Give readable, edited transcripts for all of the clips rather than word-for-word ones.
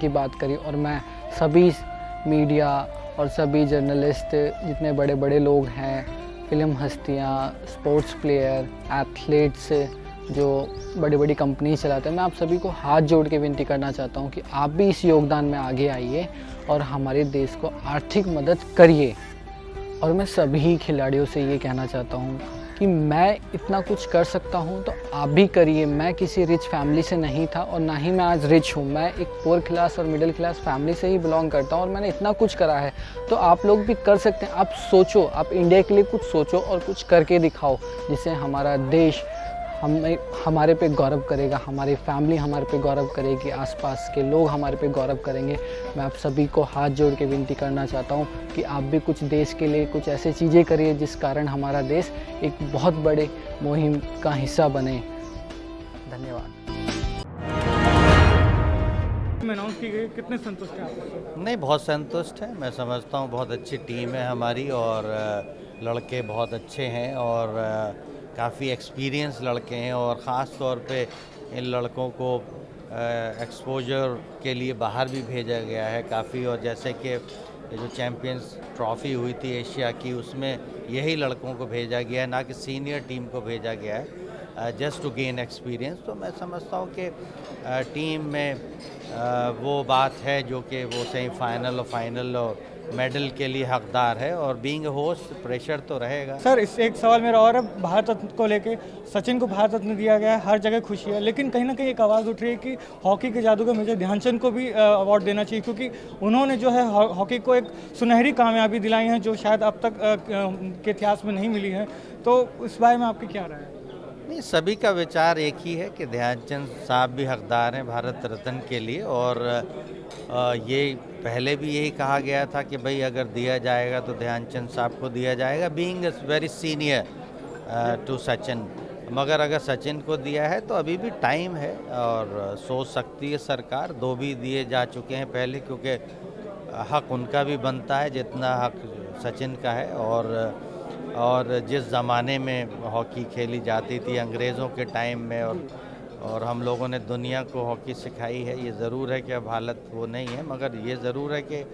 की बात करी और मैं सभी मीडिया और सभी जर्नलिस्ट, जितने बड़े बड़े लोग हैं, फिल्म हस्तियाँ, स्पोर्ट्स प्लेयर, एथलीट्स जो बड़ी बड़ी कंपनी चलाते हैं, मैं आप सभी को हाथ जोड़ के विनती करना चाहता हूँ कि आप भी इस योगदान में आगे आइए और हमारे देश को आर्थिक मदद करिए। और मैं सभी खिलाड़ियों से ये कहना चाहता हूँ कि मैं इतना कुछ कर सकता हूँ तो आप भी करिए। मैं किसी रिच फैमिली से नहीं था और ना ही मैं आज रिच हूँ, मैं एक पुअर क्लास और मिडिल क्लास फैमिली से ही बिलोंग करता हूँ और मैंने इतना कुछ करा है, तो आप लोग भी कर सकते हैं। आप सोचो, आप इंडिया के लिए कुछ सोचो और कुछ करके दिखाओ, जिससे हमारा देश हमारे पे गौरव करेगा, हमारी फैमिली हमारे पे गौरव करेगी, आसपास के लोग हमारे पे गौरव करेंगे। मैं आप सभी को हाथ जोड़ के विनती करना चाहता हूँ कि आप भी कुछ देश के लिए कुछ ऐसे चीज़ें करिए जिस कारण हमारा देश एक बहुत बड़े मुहिम का हिस्सा बने। धन्यवाद। अनाउंस की गई, कितने संतुष्ट हैं आप? नहीं, बहुत संतुष्ट है। मैं समझता हूँ बहुत अच्छी टीम है हमारी और लड़के बहुत अच्छे हैं और काफ़ी एक्सपीरियंस लड़के हैं और ख़ास तौर पे इन लड़कों को एक्सपोजर के लिए बाहर भी भेजा गया है काफ़ी। और जैसे कि ये जो चैम्पियंस ट्रॉफ़ी हुई थी एशिया की, उसमें यही लड़कों को भेजा गया है, ना कि सीनियर टीम को भेजा गया है, जस्ट टू गेन एक्सपीरियंस। तो मैं समझता हूँ कि टीम में वो बात है जो कि वो सेमीफाइनल और फाइनल और मेडल के लिए हकदार है और बीइंग होस्ट प्रेशर तो रहेगा। सर, इस एक सवाल मेरा और है, भारत रत्न को लेके। सचिन को भारत रत्न दिया गया है, हर जगह खुशी है, लेकिन कहीं ना कहीं एक आवाज़ उठ रही है कि हॉकी के जादूगर मेजर ध्यानचंद को भी अवार्ड देना चाहिए, क्योंकि उन्होंने जो है हॉकी को एक सुनहरी कामयाबी दिलाई है जो शायद अब तक के इतिहास में नहीं मिली है। तो इस बारे में आपकी क्या राय है? नहीं, सभी का विचार एक ही है कि ध्यानचंद साहब भी हकदार हैं भारत रत्न के लिए और ये पहले भी यही कहा गया था कि भाई अगर दिया जाएगा तो ध्यानचंद साहब को दिया जाएगा, being very senior to Sachin. मगर अगर सचिन को दिया है तो अभी भी टाइम है और सोच सकती है सरकार। 2 भी दिए जा चुके हैं पहले, क्योंकि हक उनका भी बनता है जितना हक सचिन का है। और जिस ज़माने में हॉकी खेली जाती थी अंग्रेज़ों के टाइम में और हम लोगों ने दुनिया को हॉकी सिखाई है। ये ज़रूर है कि अब हालत वो नहीं है, मगर ये ज़रूर है कि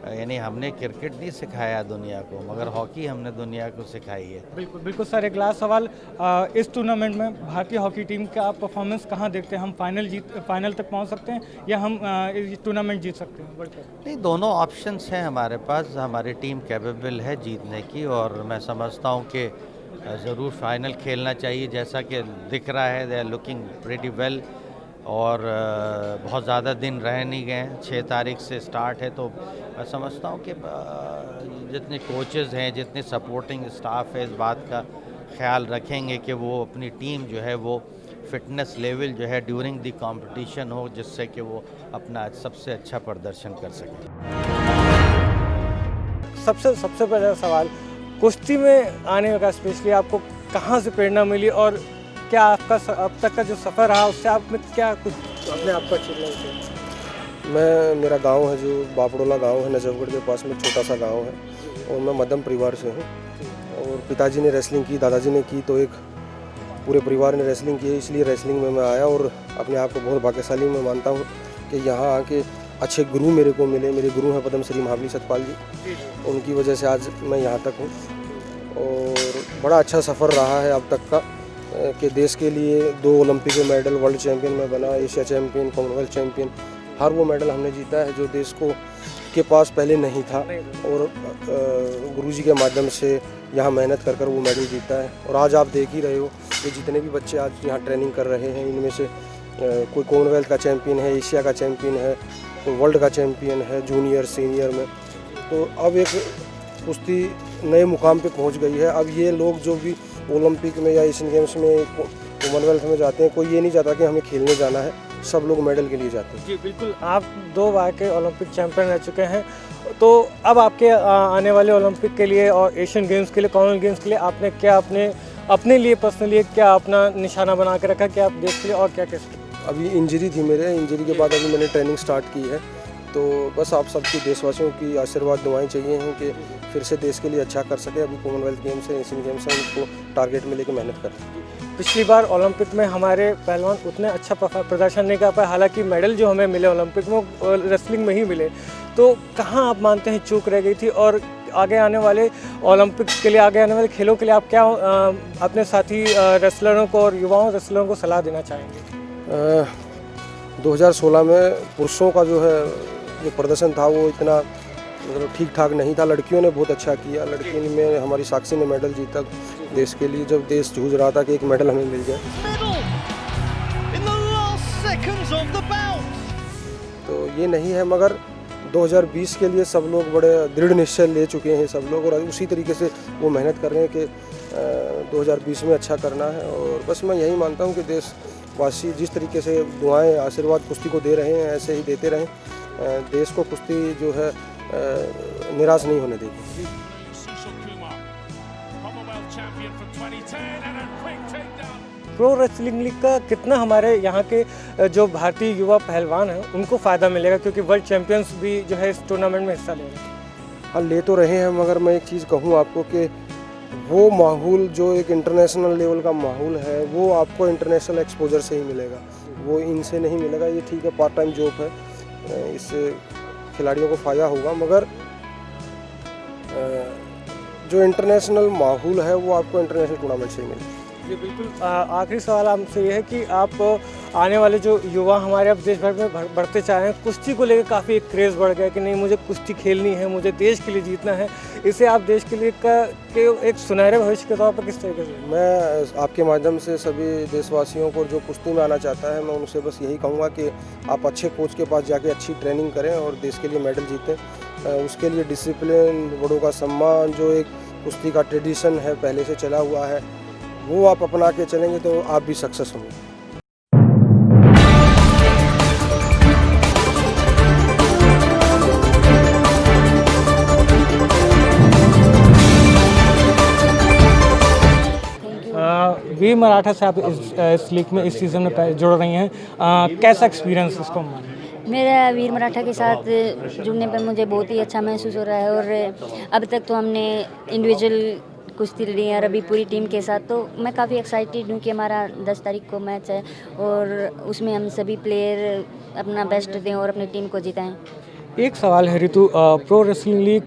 यानी हमने क्रिकेट नहीं सिखाया दुनिया को, मगर हॉकी हमने दुनिया को सिखाई है। बिल्कुल बिल्कुल सर, एक लास्ट सवाल, इस टूर्नामेंट में भारतीय हॉकी टीम का आप परफॉर्मेंस कहाँ देखते हैं? हम फाइनल तक पहुँच सकते हैं या हम टूर्नामेंट जीत सकते हैं? नहीं, दोनों ऑप्शंस हैं हमारे पास। हमारी टीम कैपेबल है जीतने की और मैं समझता हूँ कि ज़रूर फाइनल खेलना चाहिए। जैसा कि दिख रहा है, they are looking pretty well और बहुत ज़्यादा दिन रह नहीं गए हैं, 6 तारीख से स्टार्ट है। तो मैं समझता हूँ कि जितने कोचेज़ हैं, जितने सपोर्टिंग स्टाफ है, इस बात का ख्याल रखेंगे कि वो अपनी टीम जो है वो फिटनेस लेवल जो है ड्यूरिंग द कंपटीशन हो, जिससे कि वो अपना सबसे अच्छा प्रदर्शन कर सकें। सबसे पहला सवाल, कुश्ती में आने का स्पेशली आपको कहाँ से प्रेरणा मिली और क्या आपका अब तक का जो सफ़र रहा उससे आप में क्या कुछ अपने आप को अचीवमेंट है? मेरा गांव है जो बापड़ोला गांव है, नजफगढ़ के पास में छोटा सा गांव है और मैं मध्यम परिवार से हूं। और पिताजी ने रेसलिंग की, दादाजी ने की, तो एक पूरे परिवार ने रेसलिंग की, इसलिए रेसलिंग में मैं आया और अपने आप को बहुत भाग्यशाली मैं मानता हूं कि यहाँ आके अच्छे गुरु मेरे को मिले। मेरे गुरु हैं पद्मश्री महाबली सतपाल जी, उनकी वजह से आज मैं यहाँ तक हूँ। और बड़ा अच्छा सफ़र रहा है अब तक का कि देश के लिए 2 ओलंपिक के मेडल, वर्ल्ड चैंपियन में बना, एशिया चैंपियन, कॉमनवेल्थ चैंपियन, हर वो मेडल हमने जीता है जो देश को के पास पहले नहीं था। और गुरुजी के माध्यम से यहाँ मेहनत कर वो मेडल जीता है। और आज आप देख ही रहे हो कि जितने भी बच्चे आज यहाँ ट्रेनिंग कर रहे हैं, इनमें से कोई कॉमनवेल्थ का चैंपियन है, एशिया का चैंपियन है, कोई वर्ल्ड का चैंपियन है जूनियर सीनियर में। तो अब एक कुश्ती नए मुकाम पे पहुंच गई है। अब ये लोग जो भी ओलंपिक में या एशियन गेम्स में, कॉमनवेल्थ में जाते हैं, कोई ये नहीं चाहता कि हमें खेलने जाना है, सब लोग मेडल के लिए जाते हैं। जी बिल्कुल, आप 2 बार के ओलंपिक चैंपियन रह चुके हैं, तो अब आपके आने वाले ओलंपिक के लिए और एशियन गेम्स के लिए, कॉमनवेल्थ गेम्स के लिए आपने क्या अपने लिए पर्सनली क्या अपना निशाना बना के रखा, क्या आप देश के लिए और क्या कैसे? अभी इंजरी थी मेरे, इंजरी के बाद अभी मैंने ट्रेनिंग स्टार्ट की है तो बस आप सबकी देशवासियों की आशीर्वाद दुआएं चाहिए हैं कि फिर से देश के लिए अच्छा कर सके। अभी कॉमनवेल्थ गेम्स है, एशियन गेम्स है, उनको टारगेट में लेकर मेहनत करें। पिछली बार ओलंपिक में हमारे पहलवान उतने अच्छा प्रदर्शन नहीं कर पाए, हालांकि मेडल जो हमें मिले ओलंपिक में रेसलिंग में ही मिले। तो कहाँ आप मानते हैं चूक रह गई थी, और आगे आने वाले ओलंपिक्स के लिए, आगे आने वाले खेलों के लिए आप क्या अपने साथी रेसलरों को और युवाओं रेसलरों को सलाह देना चाहेंगे? 2016 में पुरुषों का जो प्रदर्शन था वो इतना मतलब ठीक ठाक नहीं था। लड़कियों ने बहुत अच्छा किया। लड़की में हमारी साक्षी ने मेडल जीता देश के लिए, जब देश जूझ रहा था कि एक मेडल हमें मिल जाए। तो ये नहीं है, मगर 2020 के लिए सब लोग बड़े दृढ़ निश्चय ले चुके हैं सब लोग, और उसी तरीके से वो मेहनत कर रहे हैं कि 2020 में अच्छा करना है। और बस मैं यही मानता हूँ कि देशवासी जिस तरीके से दुआएं आशीर्वाद कुश्ती को दे रहे हैं ऐसे ही देते रहें। देश को कुश्ती जो है निराश नहीं होने देगी। प्रो रेसलिंग लीग का कितना हमारे यहाँ के जो भारतीय युवा पहलवान हैं उनको फ़ायदा मिलेगा, क्योंकि वर्ल्ड चैंपियंस भी जो है इस टूर्नामेंट में हिस्सा ले रहे हैं? हाँ, ले तो रहे हैं, मगर मैं एक चीज़ कहूँ आपको कि वो माहौल जो एक इंटरनेशनल लेवल का माहौल है वो आपको इंटरनेशनल एक्सपोजर से ही मिलेगा, वो इनसे नहीं मिलेगा। ये ठीक है, पार्ट टाइम जॉब है, इससे खिलाड़ियों को फ़ायदा होगा, मगर जो इंटरनेशनल माहौल है वो आपको इंटरनेशनल टूर्नामेंट से ही मिलेगा। जी बिल्कुल। आखिरी सवाल आपसे ये है कि आप आने वाले जो युवा हमारे अब देश भर में बढ़ते चाह रहे हैं, कुश्ती को लेकर काफ़ी एक क्रेज़ बढ़ गया कि नहीं मुझे कुश्ती खेलनी है, मुझे देश के लिए जीतना है, इसे आप देश के लिए के एक सुनहरे भविष्य के तौर पर किस तरीके से? मैं आपके माध्यम से सभी देशवासियों को जो कुश्ती में आना चाहता है, मैं उनसे बस यही कहूँगा कि आप अच्छे कोच के पास जाके अच्छी ट्रेनिंग करें और देश के लिए मेडल जीतें। उसके लिए डिसिप्लिन, बड़ों का सम्मान, जो एक कुश्ती का ट्रेडिशन है पहले से चला हुआ है, वो आप अपना के चलेंगे तो आप भी सक्सेस होंगे। वीर मराठा से आप इस लीग में इस सीज़न में जुड़ रही हैं, कैसा एक्सपीरियंस इसको माने? मेरा वीर मराठा के साथ जुड़ने पर मुझे बहुत ही अच्छा महसूस हो रहा है, और अब तक तो हमने इंडिविजुअल कुश्ती लड़ी है और अभी पूरी टीम के साथ, तो मैं काफ़ी एक्साइटेड हूँ कि हमारा 10 तारीख को मैच है और उसमें हम सभी प्लेयर अपना बेस्ट दें और अपनी टीम को जिताएं। एक सवाल है ऋतु, प्रो रेसलिंग लीग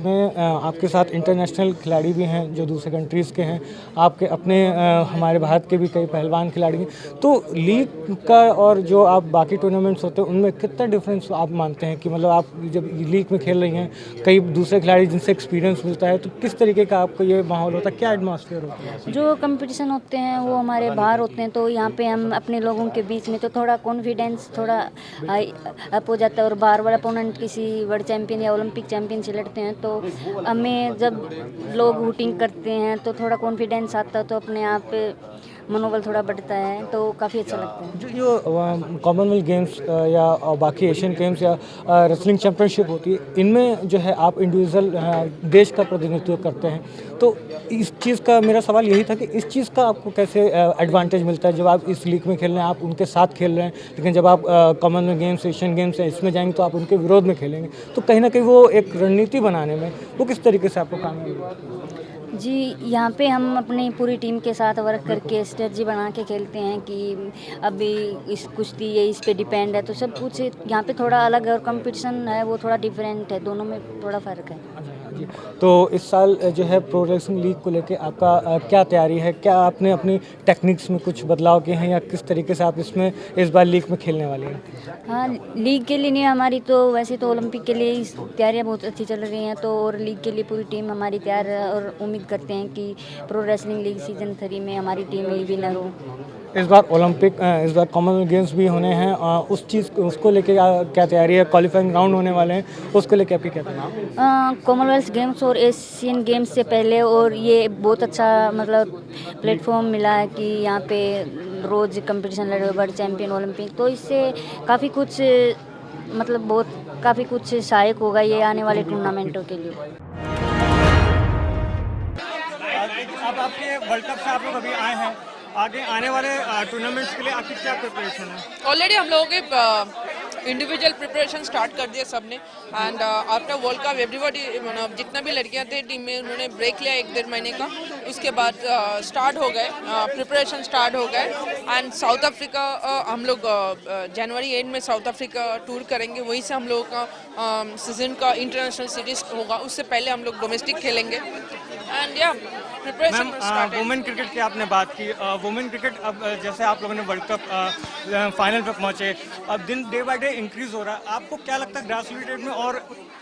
में आपके साथ इंटरनेशनल खिलाड़ी भी हैं जो दूसरे कंट्रीज़ के हैं, आपके अपने हमारे भारत के भी कई पहलवान खिलाड़ी हैं, तो लीग का और जो आप बाकी टूर्नामेंट्स होते हैं उनमें कितना डिफरेंस आप मानते हैं कि मतलब आप जब लीग में खेल रही हैं, कई दूसरे खिलाड़ी जिनसे एक्सपीरियंस मिलता है, तो किस तरीके का आपको ये माहौल होता है, क्या एटमॉस्फेयर होता है? जो कंपटीशन होते हैं वो हमारे बाहर होते हैं, तो यहाँ पे हम अपने लोगों के बीच में तो थोड़ा कॉन्फिडेंस थोड़ा अप हो जाता है, और बार बार अपोनेंट किसी वर्ल्ड चैंपियन या ओलंपिक चैंपियन से लड़ते हैं तो हमें जब लोग वोटिंग करते हैं तो थोड़ा कॉन्फिडेंस आता है, तो अपने आप मनोबल थोड़ा बढ़ता है, तो काफ़ी अच्छा लगता है। जो कॉमनवेल्थ गेम्स या बाकी एशियन गेम्स या रेसलिंग चैंपियनशिप होती है, इनमें जो है आप इंडिविजुअल देश का प्रतिनिधित्व करते हैं, तो इस चीज़ का मेरा सवाल यही था कि इस चीज़ का आपको कैसे एडवांटेज मिलता है जब आप इस लीग में खेल रहे हैं, आप उनके साथ खेल रहे हैं, लेकिन जब आप कॉमनवेल्थ गेम्स, एशियन गेम्स या इसमें जाएंगे तो आप उनके विरोध में खेलेंगे, तो कहीं ना कहीं वो एक रणनीति बनाने में वो किस तरीके से आपको काम है? जी, यहाँ पे हम अपनी पूरी टीम के साथ वर्क करके स्ट्रेटजी बना के खेलते हैं कि अभी इस कुश्ती ये इस पे डिपेंड है, तो सब कुछ यहाँ पे थोड़ा अलग है, और कंपटीशन है वो थोड़ा डिफरेंट है, दोनों में थोड़ा फ़र्क है। जी, तो इस साल जो है प्रो रेसलिंग लीग को लेके आपका क्या तैयारी है, क्या आपने अपनी टेक्निक्स में कुछ बदलाव किए हैं या किस तरीके से आप इसमें इस बार लीग में खेलने वाली हैं? हाँ, लीग के लिए नहीं, हमारी तो वैसे तो ओलंपिक के लिए तैयारियाँ बहुत अच्छी चल रही हैं, तो और लीग के लिए पूरी टीम हमारी तैयार है, और उम्मीद करते हैं कि प्रो रेसलिंग लीग सीजन 3 में हमारी टीम ही विनर हो। इस बार ओलंपिक, इस बार कॉमनवेल्थ गेम्स भी होने हैं, उसको लेके क्या तैयारी है? क्वालिफाइंग राउंड होने वाले हैं, उसको लेके आपकी क्या तैयारी है? कॉमनवेल्थ गेम्स और एशियन गेम्स से पहले, और ये बहुत अच्छा मतलब प्लेटफॉर्म मिला है कि यहाँ पे रोज़ कंपटीशन लड़े, वर्ल्ड चैंपियन, ओलंपिक, तो इससे काफ़ी कुछ मतलब काफ़ी कुछ सहायक होगा ये आने वाले टूर्नामेंटों के लिए। अब आपके वर्ल्ड कप से आप लोग अभी आए हैं, आगे आने वाले टूर्नामेंट्स के लिए आपकी क्या प्रिपरेशन है? ऑलरेडी हम लोगों के इंडिविजुअल प्रिपरेशन स्टार्ट कर दिया सबने and after world cup everybody जितना भी लड़कियां थे टीम में उन्होंने ब्रेक लिया 1-1.5 महीने का। उसके बाद स्टार्ट हो गए प्रिपरेशन स्टार्ट हो गए एंड साउथ अफ्रीका हम लोग जनवरी एंड में साउथ अफ्रीका टूर करेंगे। वहीं से हम लोगों का सीजन का इंटरनेशनल सीरीज होगा, उससे पहले हम लोग डोमेस्टिक खेलेंगे एंड या प्रिपरेशन मैम वुमेन क्रिकेट की आपने बात की, वुमेन क्रिकेट अब जैसे आप लोगों ने वर्ल्ड कप फाइनल पे पहुंचे, अब दिन डे बाय डे इंक्रीज हो रहा है। आपको क्या लगता है ग्रास रूट में और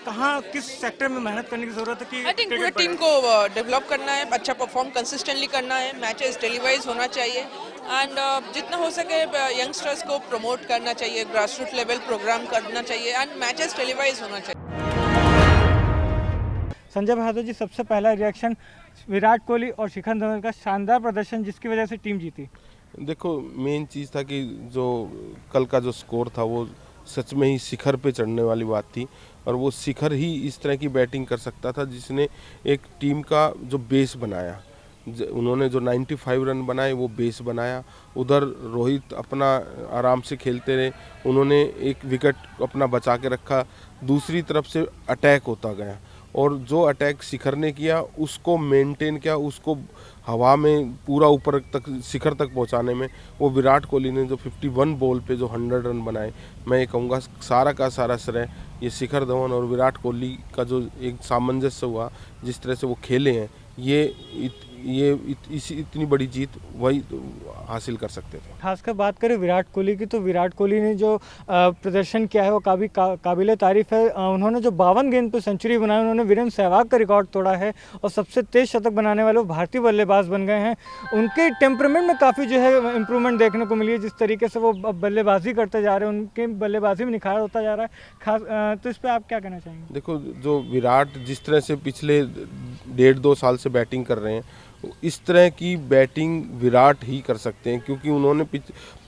कहाँ किस सेक्टर में मेहनत करने की जरूरत है कि आई थिंक पूरे टीम को डेवलप करना है, अच्छा परफॉर्म कंसिस्टेंटली करना है, मैचेस टेलीवाइज होना चाहिए एंड जितना हो सके यंगस्टर्स को प्रमोट करना चाहिए, ग्रास रूट लेवल प्रोग्राम करना चाहिए एंड मैचेस टेलीवाइज होना चाहिए। संजय बहादुर जी, सबसे पहला रिएक्शन विराट कोहली और शिखर धवन का शानदार प्रदर्शन जिसकी वजह से टीम जीती। देखो मेन चीज़ था कि जो कल का जो स्कोर था वो सच में ही शिखर पे चढ़ने वाली बात थी और वो शिखर ही इस तरह की बैटिंग कर सकता था जिसने एक टीम का जो बेस बनाया। उन्होंने जो 95 रन बनाए वो बेस बनाया। उधर रोहित अपना आराम से खेलते रहे, उन्होंने एक विकेट अपना बचा के रखा, दूसरी तरफ से अटैक होता गया और जो अटैक शिखर ने किया उसको मेंटेन किया, उसको हवा में पूरा ऊपर तक शिखर तक पहुंचाने में वो विराट कोहली ने जो 51 बॉल पे जो 100 रन बनाए, मैं ये कहूँगा सारा का सारा श्रेय ये शिखर धवन और विराट कोहली का जो एक सामंजस्य हुआ, जिस तरह से वो खेले हैं, इतनी बड़ी जीत वही हासिल कर सकते थे। खासकर बात करें विराट कोहली की तो विराट कोहली ने जो प्रदर्शन किया है वो काबिल तारीफ है। उन्होंने जो 52 गेंद पे सेंचुरी बनाई, उन्होंने वीरेंद्र सहवाग का रिकॉर्ड तोड़ा है और सबसे तेज शतक बनाने वाले वो भारतीय बल्लेबाज बन गए हैं। उनके टेम्परामेंट में काफ़ी जो है इम्प्रूवमेंट देखने को मिली है, जिस तरीके से वो बल्लेबाजी करते जा रहे हैं, उनके बल्लेबाजी में निखार होता जा रहा है। खास तो इस पर आप क्या कहना चाहेंगे? देखो जो विराट जिस तरह से पिछले 1.5-2 साल से बैटिंग कर रहे हैं, इस तरह की बैटिंग विराट ही कर सकते हैं क्योंकि उन्होंने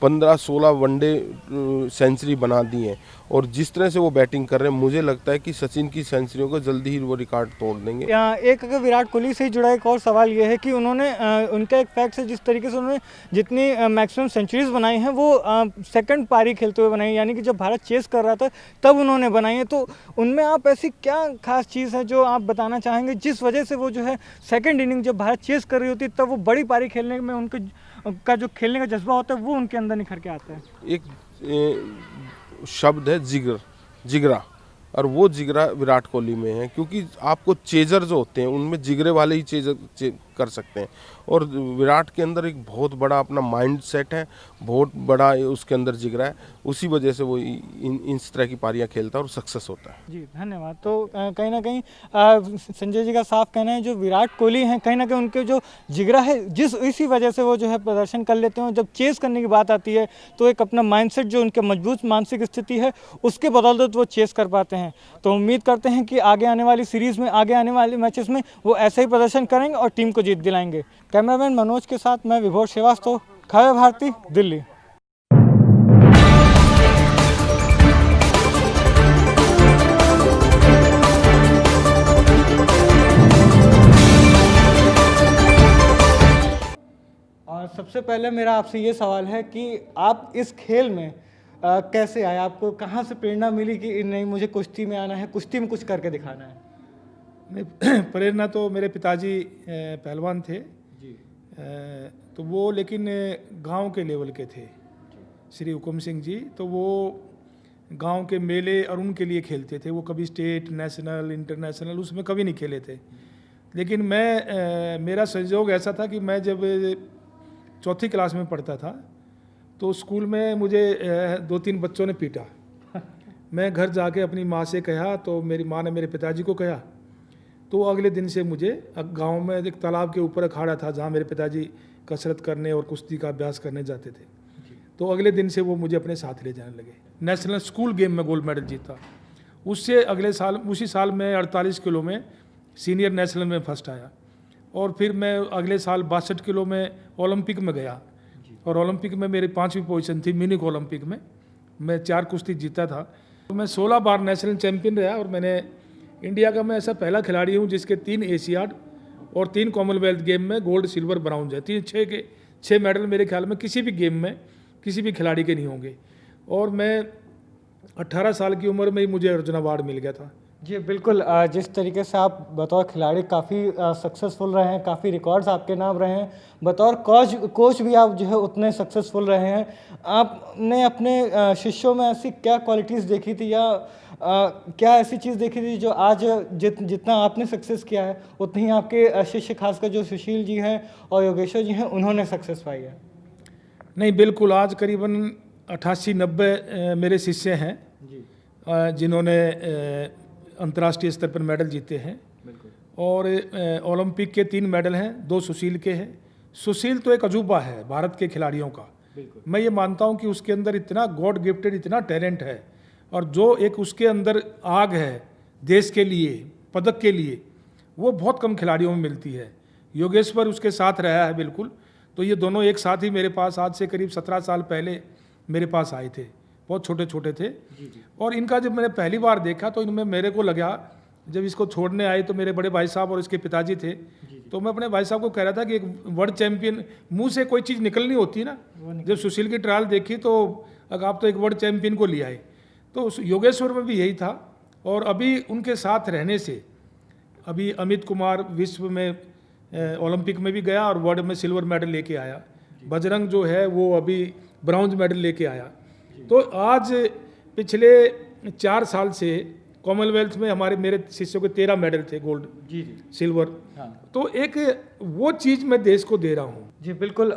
15-16 वनडे सेंचुरी बना दी हैं और जिस तरह से वो बैटिंग कर रहे हैं मुझे लगता है कि सचिन की सेंचुरियों को जल्दी ही वो रिकॉर्ड तोड़ देंगे। एक अगर विराट कोहली से ही जुड़ा एक और सवाल ये है कि उन्होंने उनका एक फैक्ट है, जिस तरीके से उन्होंने जितनी मैक्सिमम सेंचुरीज बनाई हैं वो सेकंड पारी खेलते हुए बनाई, यानी कि जब भारत चेस कर रहा था तब उन्होंने बनाई है। तो उनमें आप ऐसी क्या खास चीज़ है जो आप बताना चाहेंगे जिस वजह से वो जो है सेकेंड इनिंग जब भारत चेस कर रही होती तब वो बड़ी पारी खेलने में उनके का जो खेलने का जज्बा होता है वो उनके अंदर निखर के आता है? एक शब्द है जिगरा, और वो जिगरा विराट कोहली में है क्योंकि आपको चेजर जो होते हैं उनमें जिगरे वाले ही चेजर कर सकते हैं और विराट के अंदर एक बहुत बड़ा अपना माइंड सेट है, बहुत बड़ा उसके अंदर जिगरा है, उसी वजह से वो इस तरह की पारियां खेलता है और सक्सेस होता है। जी धन्यवाद। तो कहीं ना कहीं संजय जी का साफ कहना है जो विराट कोहली हैं कहीं ना कहीं उनके जो जिगरा है इसी वजह से वो जो है प्रदर्शन कर लेते हैं। जब चेस करने की बात आती है तो एक अपना माइंडसेट जो उनके मजबूत मानसिक स्थिति है उसके बदौलत वो चेस कर पाते हैं। तो उम्मीद करते हैं कि आगे आने वाली सीरीज़ में, आगे आने वाले मैचेस में वो ऐसा ही प्रदर्शन करेंगे और टीम को जीत दिलाएंगे। कैमरामैन मनोज के साथ मैं विभोर श्रीवास्तव, खबर भारती, दिल्ली। और सबसे पहले मेरा आपसे ये सवाल है कि आप इस खेल में कैसे आए? आपको कहाँ से प्रेरणा मिली कि नहीं मुझे कुश्ती में आना है, कुश्ती में कुछ करके दिखाना है? प्रेरणा तो मेरे पिताजी पहलवान थे जी। तो वो लेकिन गांव के लेवल के थे, श्री हुकुम सिंह जी। तो वो गांव के मेले और उनके लिए खेलते थे। वो कभी स्टेट, नेशनल, इंटरनेशनल उसमें कभी नहीं खेले थे। लेकिन मेरा संयोग ऐसा था कि मैं जब 4th क्लास में पढ़ता था तो स्कूल में मुझे 2-3 बच्चों ने पीटा। मैं घर जाके अपनी माँ से कहा तो मेरी माँ ने मेरे पिताजी को कहा, तो अगले दिन से मुझे गांव में एक तालाब के ऊपर अखाड़ा था जहाँ मेरे पिताजी कसरत करने और कुश्ती का अभ्यास करने जाते थे। तो अगले दिन से वो मुझे अपने साथ ले जाने लगे। नेशनल स्कूल गेम में गोल्ड मेडल जीता। उससे अगले साल, उसी साल में 48 किलो में सीनियर नेशनल में फर्स्ट आया और फिर मैं अगले साल 62 किलो में ओलंपिक में गया और ओलंपिक में मेरी 5वीं पोजीशन थी। मिनी ओलंपिक में मैं 4 कुश्ती जीता था। तो मैं 16 बार नेशनल चैंपियन रहा और मैंने इंडिया का मैं ऐसा पहला खिलाड़ी हूँ जिसके 3 एशियाड और 3 कॉमनवेल्थ गेम में गोल्ड, सिल्वर, ब्राउन है। 6 मेडल मेरे ख्याल में किसी भी गेम में किसी भी खिलाड़ी के नहीं होंगे। और मैं 18 साल की उम्र में ही मुझे अर्जुन अवार्ड मिल गया था। जी बिल्कुल, जिस तरीके से आप बतौर खिलाड़ी काफ़ी सक्सेसफुल रहे हैं, काफ़ी रिकॉर्ड्स आपके नाम रहे हैं, बतौर कोच भी आप जो है उतने सक्सेसफुल रहे हैं। आपने अपने शिष्यों में ऐसी क्या क्वालिटीज़ देखी थी या क्या ऐसी चीज़ देखी थी जो आज जितना आपने सक्सेस किया है उतनी ही आपके शिष्य खासकर जो सुशील जी हैं और योगेश्वर जी हैं उन्होंने सक्सेस पाई है? नहीं, बिल्कुल, आज करीबन 88-90 मेरे शिष्य हैं जिन्होंने अंतर्राष्ट्रीय स्तर पर मेडल जीते हैं। और ओलंपिक के 3 मेडल हैं, 2 सुशील के हैं। सुशील तो एक अजूबा है भारत के खिलाड़ियों का। मैं ये मानता हूँ कि उसके अंदर इतना गॉड गिफ्टेड इतना टैलेंट है, और जो एक उसके अंदर आग है देश के लिए, पदक के लिए, वो बहुत कम खिलाड़ियों में मिलती है। योगेश्वर उसके साथ रहा है बिल्कुल। तो ये दोनों एक साथ ही मेरे पास आज से करीब 17 साल पहले मेरे पास आए थे, बहुत छोटे छोटे थे। और इनका जब मैंने पहली बार देखा तो इनमें मेरे को लगा, जब इसको छोड़ने आए तो मेरे बड़े भाई साहब और इसके पिताजी थे, तो मैं अपने भाई साहब को कह रहा था कि एक वर्ल्ड चैंपियन मुंह से कोई चीज़ निकलनी होती है ना। जब सुशील की ट्रायल देखी तो आप तो एक वर्ल्ड चैंपियन को ले आए, तो योगेश्वर में भी यही था। और अभी उनके साथ रहने से अभी अमित कुमार विश्व में ओलंपिक में भी गया और वर्ल्ड में सिल्वर मेडल लेके आया। बजरंग जो है वो अभी ब्रॉन्ज मेडल लेके आया। तो आज पिछले 4 साल से कॉमनवेल्थ में मेरे शिष्यों के 13 मेडल थे, गोल्ड सिल्वर। तो एक वो चीज़ मैं देश को दे रहा हूँ। जी बिल्कुल,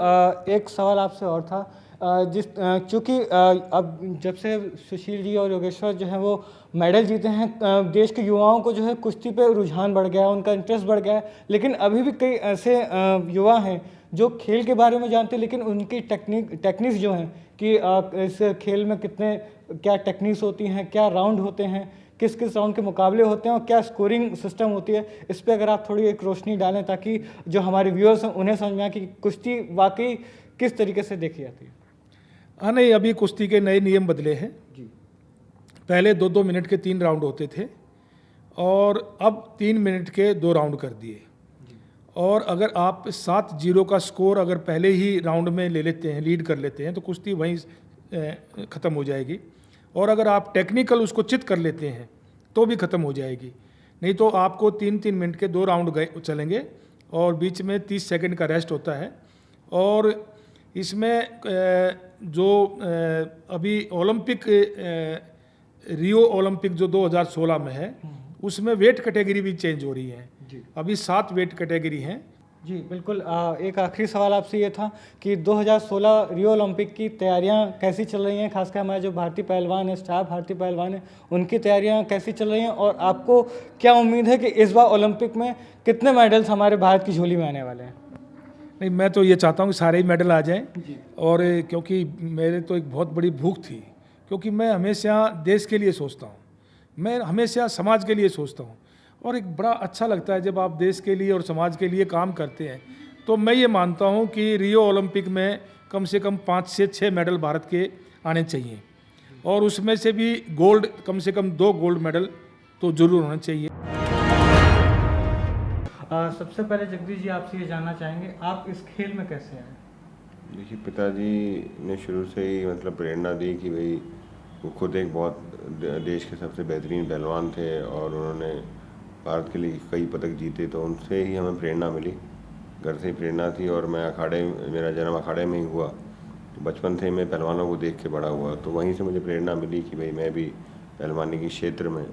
एक सवाल आपसे और था, चूँकि अब जब से सुशील जी और योगेश्वर जो हैं वो मेडल जीते हैं, देश के युवाओं को जो है कुश्ती पे रुझान बढ़ गया है, उनका इंटरेस्ट बढ़ गया है। लेकिन अभी भी कई ऐसे युवा हैं जो खेल के बारे में जानते हैं लेकिन उनकी टेक्निक्स जो हैं कि इस खेल में क्या टेक्निक्स होती हैं, क्या राउंड होते हैं, किस किस राउंड के मुकाबले होते हैं और क्या स्कोरिंग सिस्टम होती है, इस पर अगर आप थोड़ी एक रोशनी डालें ताकि जो हमारे व्यूअर्स हैं उन्हें समझ में आए कि कुश्ती वाकई किस तरीके से देखी जाती है। हाँ, नहीं, अभी कुश्ती के नए नियम बदले हैं। पहले 2-2 मिनट के 3 राउंड होते थे और अब 3 मिनट के 2 राउंड कर दिए। और अगर आप 7-0 का स्कोर अगर पहले ही राउंड में ले लेते हैं, लीड कर लेते हैं, तो कुश्ती वहीं ख़त्म हो जाएगी। और अगर आप टेक्निकल उसको चित कर लेते हैं तो भी ख़त्म हो जाएगी। नहीं तो आपको 3-3 मिनट के 2 राउंड चलेंगे और बीच में 30 सेकंड का रेस्ट होता है। और इसमें जो अभी ओलंपिक रियो ओलंपिक जो 2016 में है, उसमें वेट कैटेगरी भी चेंज हो रही है। अभी 7 वेट कैटेगरी हैं। जी बिल्कुल, एक आखिरी सवाल आपसे ये था कि 2016 रियो ओलंपिक की तैयारियां कैसी चल रही हैं, खासकर हमारे जो भारतीय पहलवान है, स्टाफ भारतीय पहलवान है, उनकी तैयारियां कैसी चल रही हैं और आपको क्या उम्मीद है कि इस बार ओलंपिक में कितने मेडल्स हमारे भारत की झोली में आने वाले हैं? नहीं, मैं तो ये चाहता हूँ कि सारे ही मेडल आ जाएं। और क्योंकि मेरे तो एक बहुत बड़ी भूख थी, क्योंकि मैं हमेशा देश के लिए सोचता हूँ, मैं हमेशा समाज के लिए सोचता हूँ। और एक बड़ा अच्छा लगता है जब आप देश के लिए और समाज के लिए काम करते हैं। तो मैं ये मानता हूँ कि रियो ओलंपिक में कम से कम 5 से 6 मेडल भारत के आने चाहिए और उसमें से भी गोल्ड, कम से कम 2 गोल्ड मेडल तो जरूर होना चाहिए। सबसे पहले जगदीश जी आपसे ये जानना चाहेंगे, आप इस खेल में कैसे आए? देखिए, पिताजी ने शुरू से ही मतलब प्रेरणा दी कि भाई वो खुद एक बहुत देश के सबसे बेहतरीन पहलवान थे और उन्होंने भारत के लिए कई पदक जीते, तो उनसे ही हमें प्रेरणा मिली, घर से ही प्रेरणा थी। और मैं मेरा जन्म अखाड़े में ही हुआ, तो बचपन से मैं पहलवानों को देख के बड़ा हुआ, तो वहीं से मुझे प्रेरणा मिली कि भाई मैं भी पहलवानी के क्षेत्र में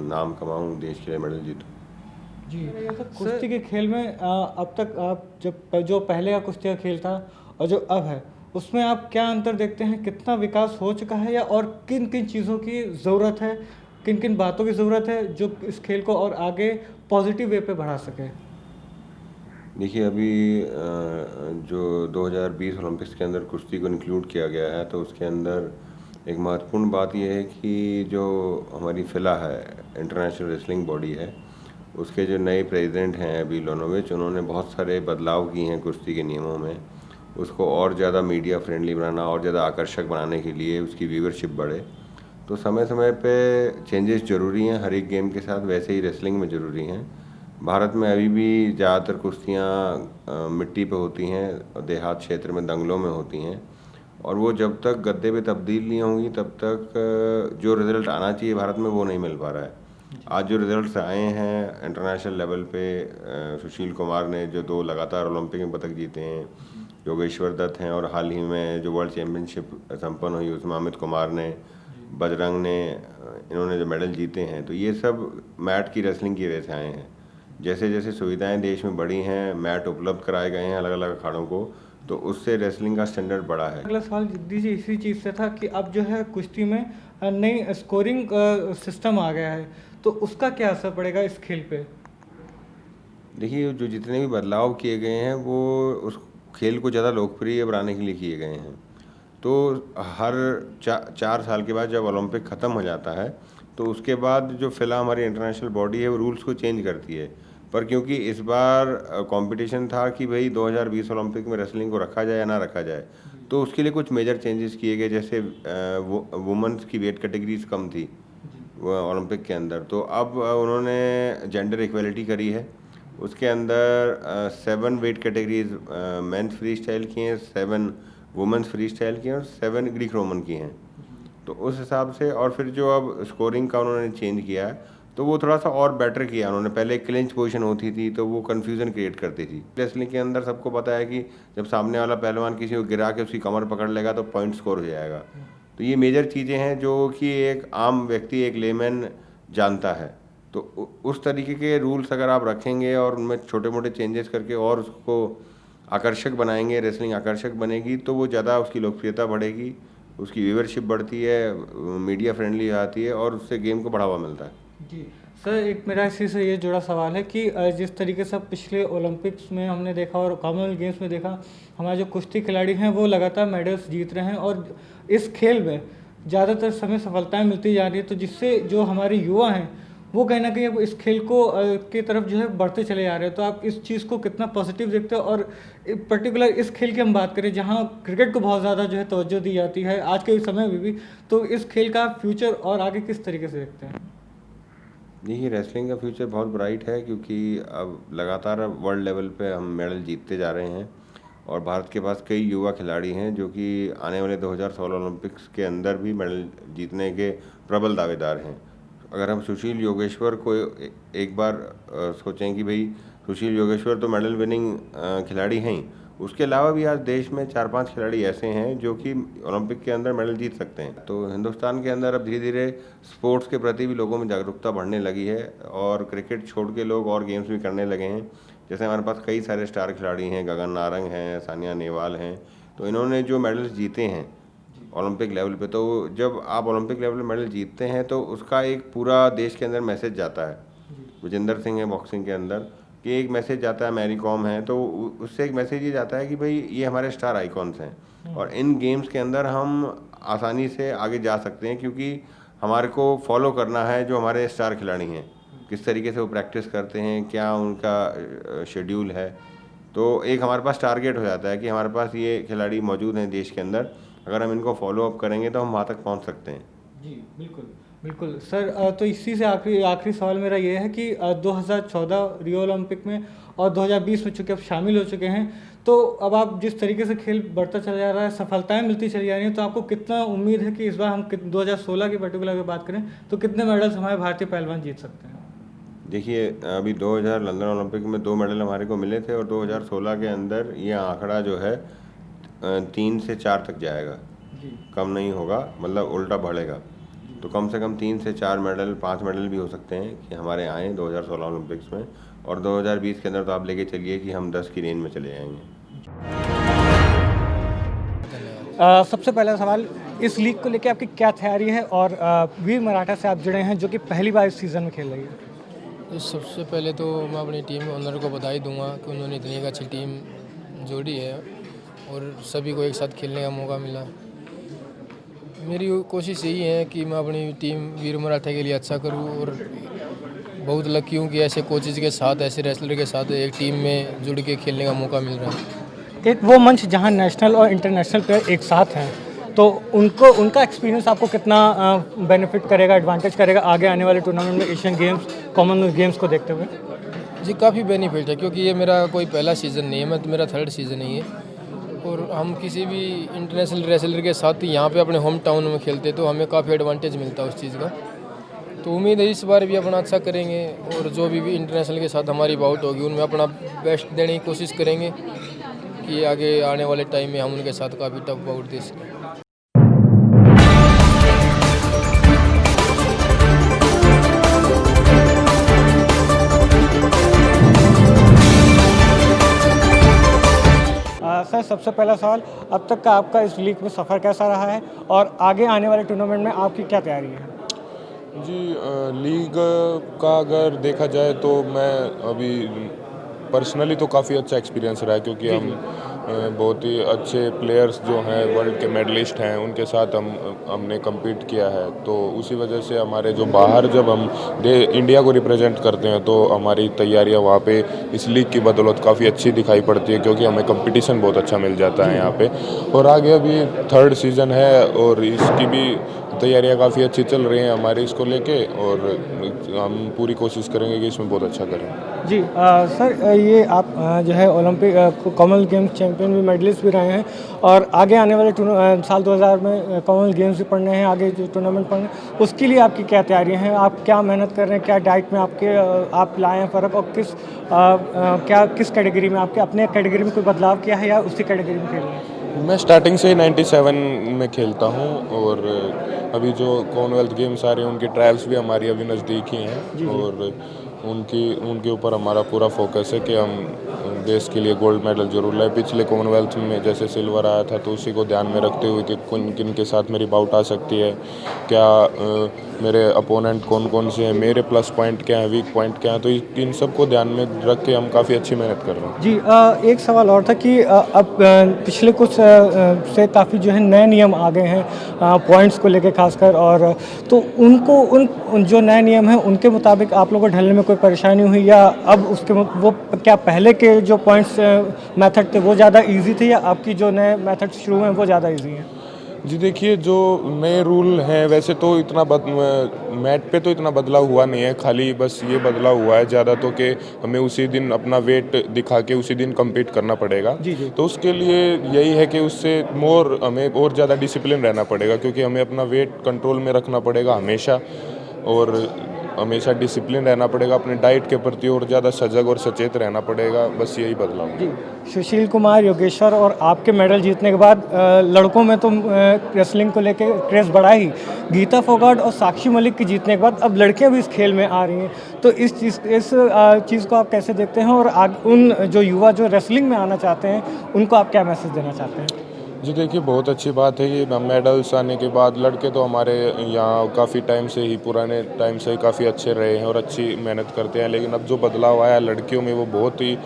नाम कमाऊँ, देश के लिए मेडल जीतूँ। जी, कुश्ती के खेल में अब तक आप जो पहले का कुश्ती का खेल था और जो अब है, उसमें आप क्या अंतर देखते हैं? कितना विकास हो चुका है या और किन किन चीज़ों की ज़रूरत है, किन किन बातों की ज़रूरत है जो इस खेल को और आगे पॉजिटिव वे पे बढ़ा सके? देखिए, अभी जो 2020 ओलंपिक्स के अंदर कुश्ती को इंक्लूड किया गया है, तो उसके अंदर एक महत्वपूर्ण बात यह है कि जो हमारी फिला है, इंटरनेशनल रेसलिंग बॉडी है, उसके जो नए प्रेसिडेंट हैं अभी लोनोविच, उन्होंने बहुत सारे बदलाव किए हैं कुश्ती के नियमों में। उसको और ज़्यादा मीडिया फ्रेंडली बनाना और ज़्यादा आकर्षक बनाने के लिए उसकी व्यूवरशिप बढ़े। तो समय समय पे चेंजेस ज़रूरी हैं, हर एक गेम के साथ, वैसे ही रेसलिंग में ज़रूरी हैं। भारत में अभी भी ज़्यादातर कुश्तियाँ मिट्टी पे होती हैं और देहात क्षेत्र में दंगलों में होती हैं। और वो जब तक गद्दे पे तब्दील नहीं होंगी तब तक जो रिज़ल्ट आना चाहिए भारत में वो नहीं मिल पा रहा है। आज जो रिज़ल्ट्स आए हैं इंटरनेशनल लेवल पे, सुशील कुमार ने जो 2 लगातार ओलंपिक में पदक जीते हैं, योगेश्वर दत्त हैं, और हाल ही में जो वर्ल्ड चैम्पियनशिप संपन्न हुई उसमें अमित कुमार ने, बजरंग ने, इन्होंने जो मेडल जीते हैं, तो ये सब मैट की रेसलिंग की वजह से आए हैं। जैसे जैसे सुविधाएं देश में बढ़ी हैं, मैट उपलब्ध कराए गए हैं अलग अलग अखाड़ों को, तो उससे रेसलिंग का स्टैंडर्ड बढ़ा है। अगला सवाल दीजिए इसी चीज़ से था कि अब जो है कुश्ती में नई स्कोरिंग सिस्टम आ गया है, तो उसका क्या असर पड़ेगा इस खेल पे? देखिए, जो जितने भी बदलाव किए गए हैं वो उस खेल को ज़्यादा लोकप्रिय बनाने के लिए किए गए हैं। तो हर 4 साल के बाद जब ओलंपिक ख़त्म हो जाता है तो उसके बाद जो फ़िलहाल हमारी इंटरनेशनल बॉडी है वो रूल्स को चेंज करती है। पर क्योंकि इस बार कंपटीशन था कि भाई 2020 ओलंपिक में रेसलिंग को रखा जाए या ना रखा जाए, तो उसके लिए कुछ मेजर चेंजेस किए गए। जैसे वुमेंस की वेट कैटेगरीज कम थी ओलंपिक के अंदर, तो अब उन्होंने जेंडर इक्वलिटी करी है। उसके अंदर 7 weight categories men's freestyle की हैं, 7 वुमेंस फ्री स्टाइल की हैं और 7 ग्रीक रोमन की हैं। तो उस हिसाब से, और फिर जो अब स्कोरिंग का उन्होंने चेंज किया है तो वो थोड़ा सा और बेटर किया उन्होंने। पहले क्लिंच पोजीशन होती थी तो वो कन्फ्यूज़न क्रिएट करती थी। रेसलिंग के अंदर सबको पता है कि जब सामने वाला पहलवान किसी को गिरा के उसकी कमर पकड़ लेगा तो पॉइंट स्कोर हो जाएगा। तो ये मेजर चीज़ें हैं जो कि एक आम व्यक्ति, एक लेमैन जानता है। तो उस तरीके के रूल्स अगर आप रखेंगे और उनमें छोटे मोटे चेंजेस करके और उसको आकर्षक बनाएंगे, रेसलिंग आकर्षक बनेगी, तो वो ज़्यादा उसकी लोकप्रियता बढ़ेगी, उसकी व्यूअरशिप बढ़ती है, मीडिया फ्रेंडली आती है और उससे गेम को बढ़ावा मिलता है। जी सर, एक मेरा इसी से ये जुड़ा सवाल है कि जिस तरीके से पिछले ओलंपिक्स में हमने देखा और कॉमनवेल्थ गेम्स में देखा, हमारे जो कुश्ती खिलाड़ी हैं वो लगातार मेडल्स जीत रहे हैं और इस खेल में ज़्यादातर समय सफलताएं मिलती जा रही है, तो जिससे जो हमारे युवा हैं वो कहीं ना कहीं अब इस खेल को की तरफ जो है बढ़ते चले जा रहे हैं। तो आप इस चीज़ को कितना पॉजिटिव देखते हो? और पर्टिकुलर इस खेल की हम बात करें जहां क्रिकेट को बहुत ज़्यादा जो है तवज्जो दी जाती है आज के समय में भी, तो इस खेल का फ्यूचर और आगे किस तरीके से देखते हैं? देखिए, रेसलिंग का फ्यूचर बहुत ब्राइट है क्योंकि अब लगातार वर्ल्ड लेवल पे हम मेडल जीतते जा रहे हैं और भारत के पास कई युवा खिलाड़ी हैं जो कि आने वाले 2016 ओलंपिक्स के अंदर भी मेडल जीतने के प्रबल दावेदार हैं। अगर हम सुशील योगेश्वर को एक बार सोचें कि भाई सुशील योगेश्वर तो मेडल विनिंग खिलाड़ी हैं ही, उसके अलावा भी आज देश में 4-5 खिलाड़ी ऐसे हैं जो कि ओलंपिक के अंदर मेडल जीत सकते हैं। तो हिंदुस्तान के अंदर अब धीरे धीरे स्पोर्ट्स के प्रति भी लोगों में जागरूकता बढ़ने लगी है और क्रिकेट छोड़ के लोग और गेम्स भी करने लगे हैं। जैसे हमारे पास कई सारे स्टार खिलाड़ी हैं, गगन नारंग हैं, सानिया नेहवाल हैं, तो इन्होंने जो मेडल्स जीते हैं ओलंपिक लेवल पे, तो जब आप ओलंपिक लेवल पे मेडल जीतते हैं तो उसका एक पूरा देश के अंदर मैसेज जाता है। विजेंदर सिंह है बॉक्सिंग के अंदर, कि एक मैसेज जाता है, मैरी कॉम है, तो उससे एक मैसेज ये जाता है कि भाई ये हमारे स्टार आइकॉन्स हैं और इन गेम्स के अंदर हम आसानी से आगे जा सकते हैं क्योंकि हमारे को फॉलो करना है जो हमारे स्टार खिलाड़ी हैं, किस तरीके से वो प्रैक्टिस करते हैं, क्या उनका शेड्यूल है। तो एक हमारे पास टारगेट हो जाता है कि हमारे पास ये खिलाड़ी मौजूद हैं देश के अंदर, अगर हम इनको फॉलो अप करेंगे तो हम वहाँ तक पहुँच सकते हैं। जी बिल्कुल बिल्कुल सर। तो इसी से आखिरी सवाल मेरा ये है कि 2014 रियो ओलंपिक में और 2020 में चूँकि अब शामिल हो चुके हैं, तो अब आप जिस तरीके से खेल बढ़ता चला जा रहा है, सफलताएं मिलती चली जा रही हैं, तो आपको कितना उम्मीद है कि इस बार हम 2016 की पर्टिकुलर अगर बात करें तो कितने मेडल्स हमारे भारतीय पहलवान जीत सकते हैं? देखिए, अभी 2000 लंदन ओलंपिक में 2 मेडल हमारे को मिले थे और 2016 के अंदर ये आंकड़ा जो है 3 से 4 तक जाएगा, कम नहीं होगा, मतलब उल्टा बढ़ेगा। तो कम से कम 3 से 4 मेडल, 5 मेडल भी हो सकते हैं कि हमारे आए 2016 ओलंपिक्स में, और 2020 के अंदर तो आप लेके चलिए कि हम 10 की रेंज में चले जाएंगे। सबसे पहला सवाल, इस लीग को लेके आपकी क्या तैयारी है और वीर मराठा से आप जुड़े हैं जो कि पहली बार इस सीज़न में खेल रही है? तो सबसे पहले तो मैं अपनी टीम ओनर को बधाई दूंगा कि उन्होंने इतनी एक अच्छी टीम जोड़ी है और सभी को एक साथ खेलने का मौका मिला। मेरी कोशिश यही है कि मैं अपनी टीम वीर मराठा के लिए अच्छा करूं और बहुत लकी हूं कि ऐसे कोचेज के साथ, ऐसे रेसलर के साथ एक टीम में जुड़ के खेलने का मौका मिल रहा है। एक वो मंच जहां नेशनल और इंटरनेशनल प्लेयर एक साथ हैं, तो उनका एक्सपीरियंस आपको कितना बेनिफिट करेगा, एडवांटेज करेगा आगे आने वाले टूर्नामेंट में, एशियन गेम्स, कॉमनवेल्थ गेम्स को देखते हुए? जी काफ़ी बेनिफिट है क्योंकि ये मेरा कोई पहला सीज़न नहीं है, मेरा 3rd सीज़न ही है और हम किसी भी इंटरनेशनल रेसलर के साथ यहाँ पे अपने होम टाउन में खेलते तो हमें काफ़ी एडवांटेज मिलता है उस चीज़ का। तो उम्मीद है इस बार भी अपना अच्छा करेंगे और जो भी इंटरनेशनल के साथ हमारी बाउट होगी उनमें अपना बेस्ट देने की कोशिश करेंगे कि आगे आने वाले टाइम में हम उनके साथ काफ़ी टफ बाउट दे सकें। सर, सबसे पहला सवाल, अब तक का आपका इस लीग में सफ़र कैसा रहा है और आगे आने वाले टूर्नामेंट में आपकी क्या तैयारी है? जी, लीग का अगर देखा जाए तो मैं अभी पर्सनली तो काफ़ी अच्छा एक्सपीरियंस रहा है, क्योंकि हम बहुत ही अच्छे प्लेयर्स जो हैं वर्ल्ड के मेडलिस्ट हैं उनके साथ हमने कम्पीट किया है। तो उसी वजह से हमारे जो बाहर जब हम इंडिया को रिप्रेजेंट करते हैं तो हमारी तैयारियां वहाँ पे इस लीग की बदौलत काफ़ी अच्छी दिखाई पड़ती है, क्योंकि हमें कंपटीशन बहुत अच्छा मिल जाता है यहाँ पे। और आगे अभी 3rd सीज़न है और इसकी भी तैयारियां काफ़ी अच्छी चल रही हैं हमारी इसको लेके, और हम पूरी कोशिश करेंगे कि इसमें बहुत अच्छा करें। जी सर, ये आप जो है ओलंपिक कॉमनवेल्थ गेम्स चैंपियन भी, मेडलिस्ट भी रहे हैं और आगे आने वाले साल 2000 में कॉमनवेल्थ गेम्स भी पढ़ने हैं, आगे जो टूर्नामेंट पढ़ने, उसके लिए आपकी क्या तैयारियां हैं? आप क्या मेहनत कर रहे हैं? क्या डाइट में आप लाए हैं फ़र्क, और किस कैटेगरी में आपके अपने कैटेगरी में कोई बदलाव किया है या उसी कैटेगरी में खेल रहे हैं? मैं स्टार्टिंग से ही 97 में खेलता हूँ और अभी जो कॉमनवेल्थ गेम्स आ रहे हैं उनकी ट्रायल्स भी हमारी अभी नज़दीक ही हैं और उनके ऊपर हमारा पूरा फोकस है कि हम देश के लिए गोल्ड मेडल जरूर लाए। पिछले कॉमनवेल्थ में जैसे सिल्वर आया था तो उसी को ध्यान में रखते हुए कि किन के साथ मेरी बाउट आ सकती है, क्या मेरे अपोनेंट कौन कौन से हैं, मेरे प्लस पॉइंट क्या हैं, वीक पॉइंट क्या हैं, तो इन सब को ध्यान में रख के हम काफ़ी अच्छी मेहनत कर रहे हैं। जी, एक सवाल और था कि अब पिछले कुछ से काफ़ी जो है नए नियम आ गए हैं पॉइंट्स को लेके खासकर, और तो उन जो नए नियम हैं उनके मुताबिक आप लोगों को ढलने में कोई परेशानी हुई, या अब वो क्या पहले के जो पॉइंट्स मेथड थे वो ज़्यादा इजी थे, या आपकी जो नए मेथड शुरू हैं वो ज़्यादा इजी हैं? जी देखिए, जो नए रूल हैं वैसे तो इतना मैट पे तो इतना बदलाव हुआ नहीं है, खाली बस ये बदलाव हुआ है ज़्यादा तो कि हमें उसी दिन अपना वेट दिखा के उसी दिन कम्पीट करना पड़ेगा। जी। तो उसके लिए यही है कि उससे हमें और ज़्यादा डिसिप्लिन रहना पड़ेगा, क्योंकि हमें अपना वेट कंट्रोल में रखना पड़ेगा हमेशा, और हमेशा डिसिप्लिन रहना पड़ेगा, अपने डाइट के प्रति और ज़्यादा सजग और सचेत रहना पड़ेगा, बस यही बदलाव है। जी, सुशील कुमार, योगेश्वर और आपके मेडल जीतने के बाद लड़कों में तो रेसलिंग को लेके क्रेज़ बढ़ा ही, गीता फोगाट और साक्षी मलिक के जीतने के बाद अब लड़कियां भी इस खेल में आ रही हैं, तो इस चीज़ को आप कैसे देखते हैं, और उन जो युवा जो रेसलिंग में आना चाहते हैं उनको आप क्या मैसेज देना चाहते हैं? जी देखिए, बहुत अच्छी बात है ये मेडल्स आने के बाद। लड़के तो हमारे यहाँ काफ़ी टाइम से ही, पुराने टाइम से ही काफ़ी अच्छे रहे हैं और अच्छी मेहनत करते हैं, लेकिन अब जो बदलाव आया लड़कियों में वो बहुत ही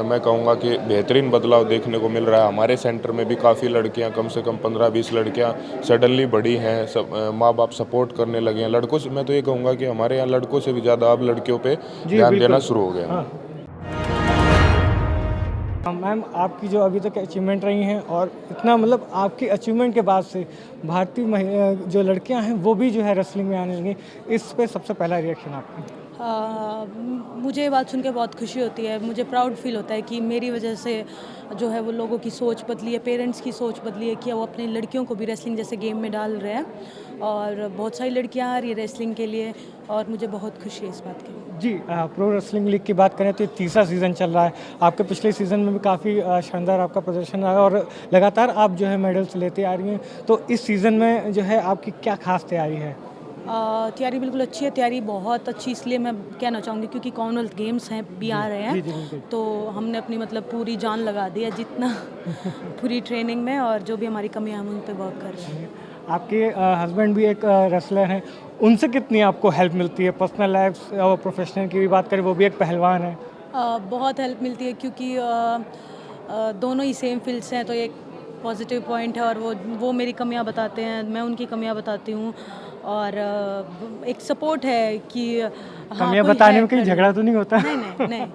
मैं कहूँगा कि बेहतरीन बदलाव देखने को मिल रहा है। हमारे सेंटर में भी काफ़ी लड़कियाँ, कम से कम 15-20 लड़कियाँ सडनली बढ़ी हैं, सब माँ बाप सपोर्ट करने लगे हैं। लड़कों से मैं तो ये कहूँगा कि हमारे यहाँ लड़कों से भी ज़्यादा अब लड़कियों पर ध्यान देना शुरू हो गया है। मैम, आपकी जो अभी तक अचीवमेंट रही हैं, और इतना मतलब आपकी अचीवमेंट के बाद से भारतीय जो लड़कियां हैं वो भी जो है रेसलिंग में आने लगी, इस पे सबसे पहला रिएक्शन आपका? मुझे ये बात सुन के बहुत खुशी होती है, मुझे प्राउड फील होता है कि मेरी वजह से जो है वो लोगों की सोच बदली है, पेरेंट्स की सोच बदली है कि वो अपनी लड़कियों को भी रेसलिंग जैसे गेम में डाल रहे हैं, और बहुत सारी लड़कियां आ रही है रेसलिंग के लिए, और मुझे बहुत खुशी है इस बात की। जी, प्रो रेसलिंग लीग की बात करें तो ये 3रा सीज़न चल रहा है, आपके पिछले सीज़न में भी काफ़ी शानदार आपका प्रदर्शन रहा और लगातार आप जो है मेडल्स लेते आ रही हैं, तो इस सीज़न में जो है आपकी क्या खास तैयारी है? तैयारी बिल्कुल अच्छी है, तैयारी बहुत अच्छी इसलिए मैं कहना चाहूँगी क्योंकि कॉमनवेल्थ गेम्स हैं भी आ रहे हैं, तो हमने अपनी मतलब पूरी जान लगा दी है जितना पूरी ट्रेनिंग में, और जो भी हमारी कमियां हम उन पर वर्क कर रहे हैं। आपके हस्बैंड भी एक रेसलर हैं, उनसे कितनी आपको हेल्प मिलती है? पर्सनल लाइफ और प्रोफेशनल की भी बात करें, वो भी एक पहलवान है। बहुत हेल्प मिलती है क्योंकि दोनों ही सेम फील्ड से हैं, तो एक पॉजिटिव पॉइंट है, और वो मेरी कमियां बताते हैं, मैं उनकी कमियां बताती हूँ, और एक सपोर्ट है कि कमियां बताने में कहीं झगड़ा तो नहीं होता? नहीं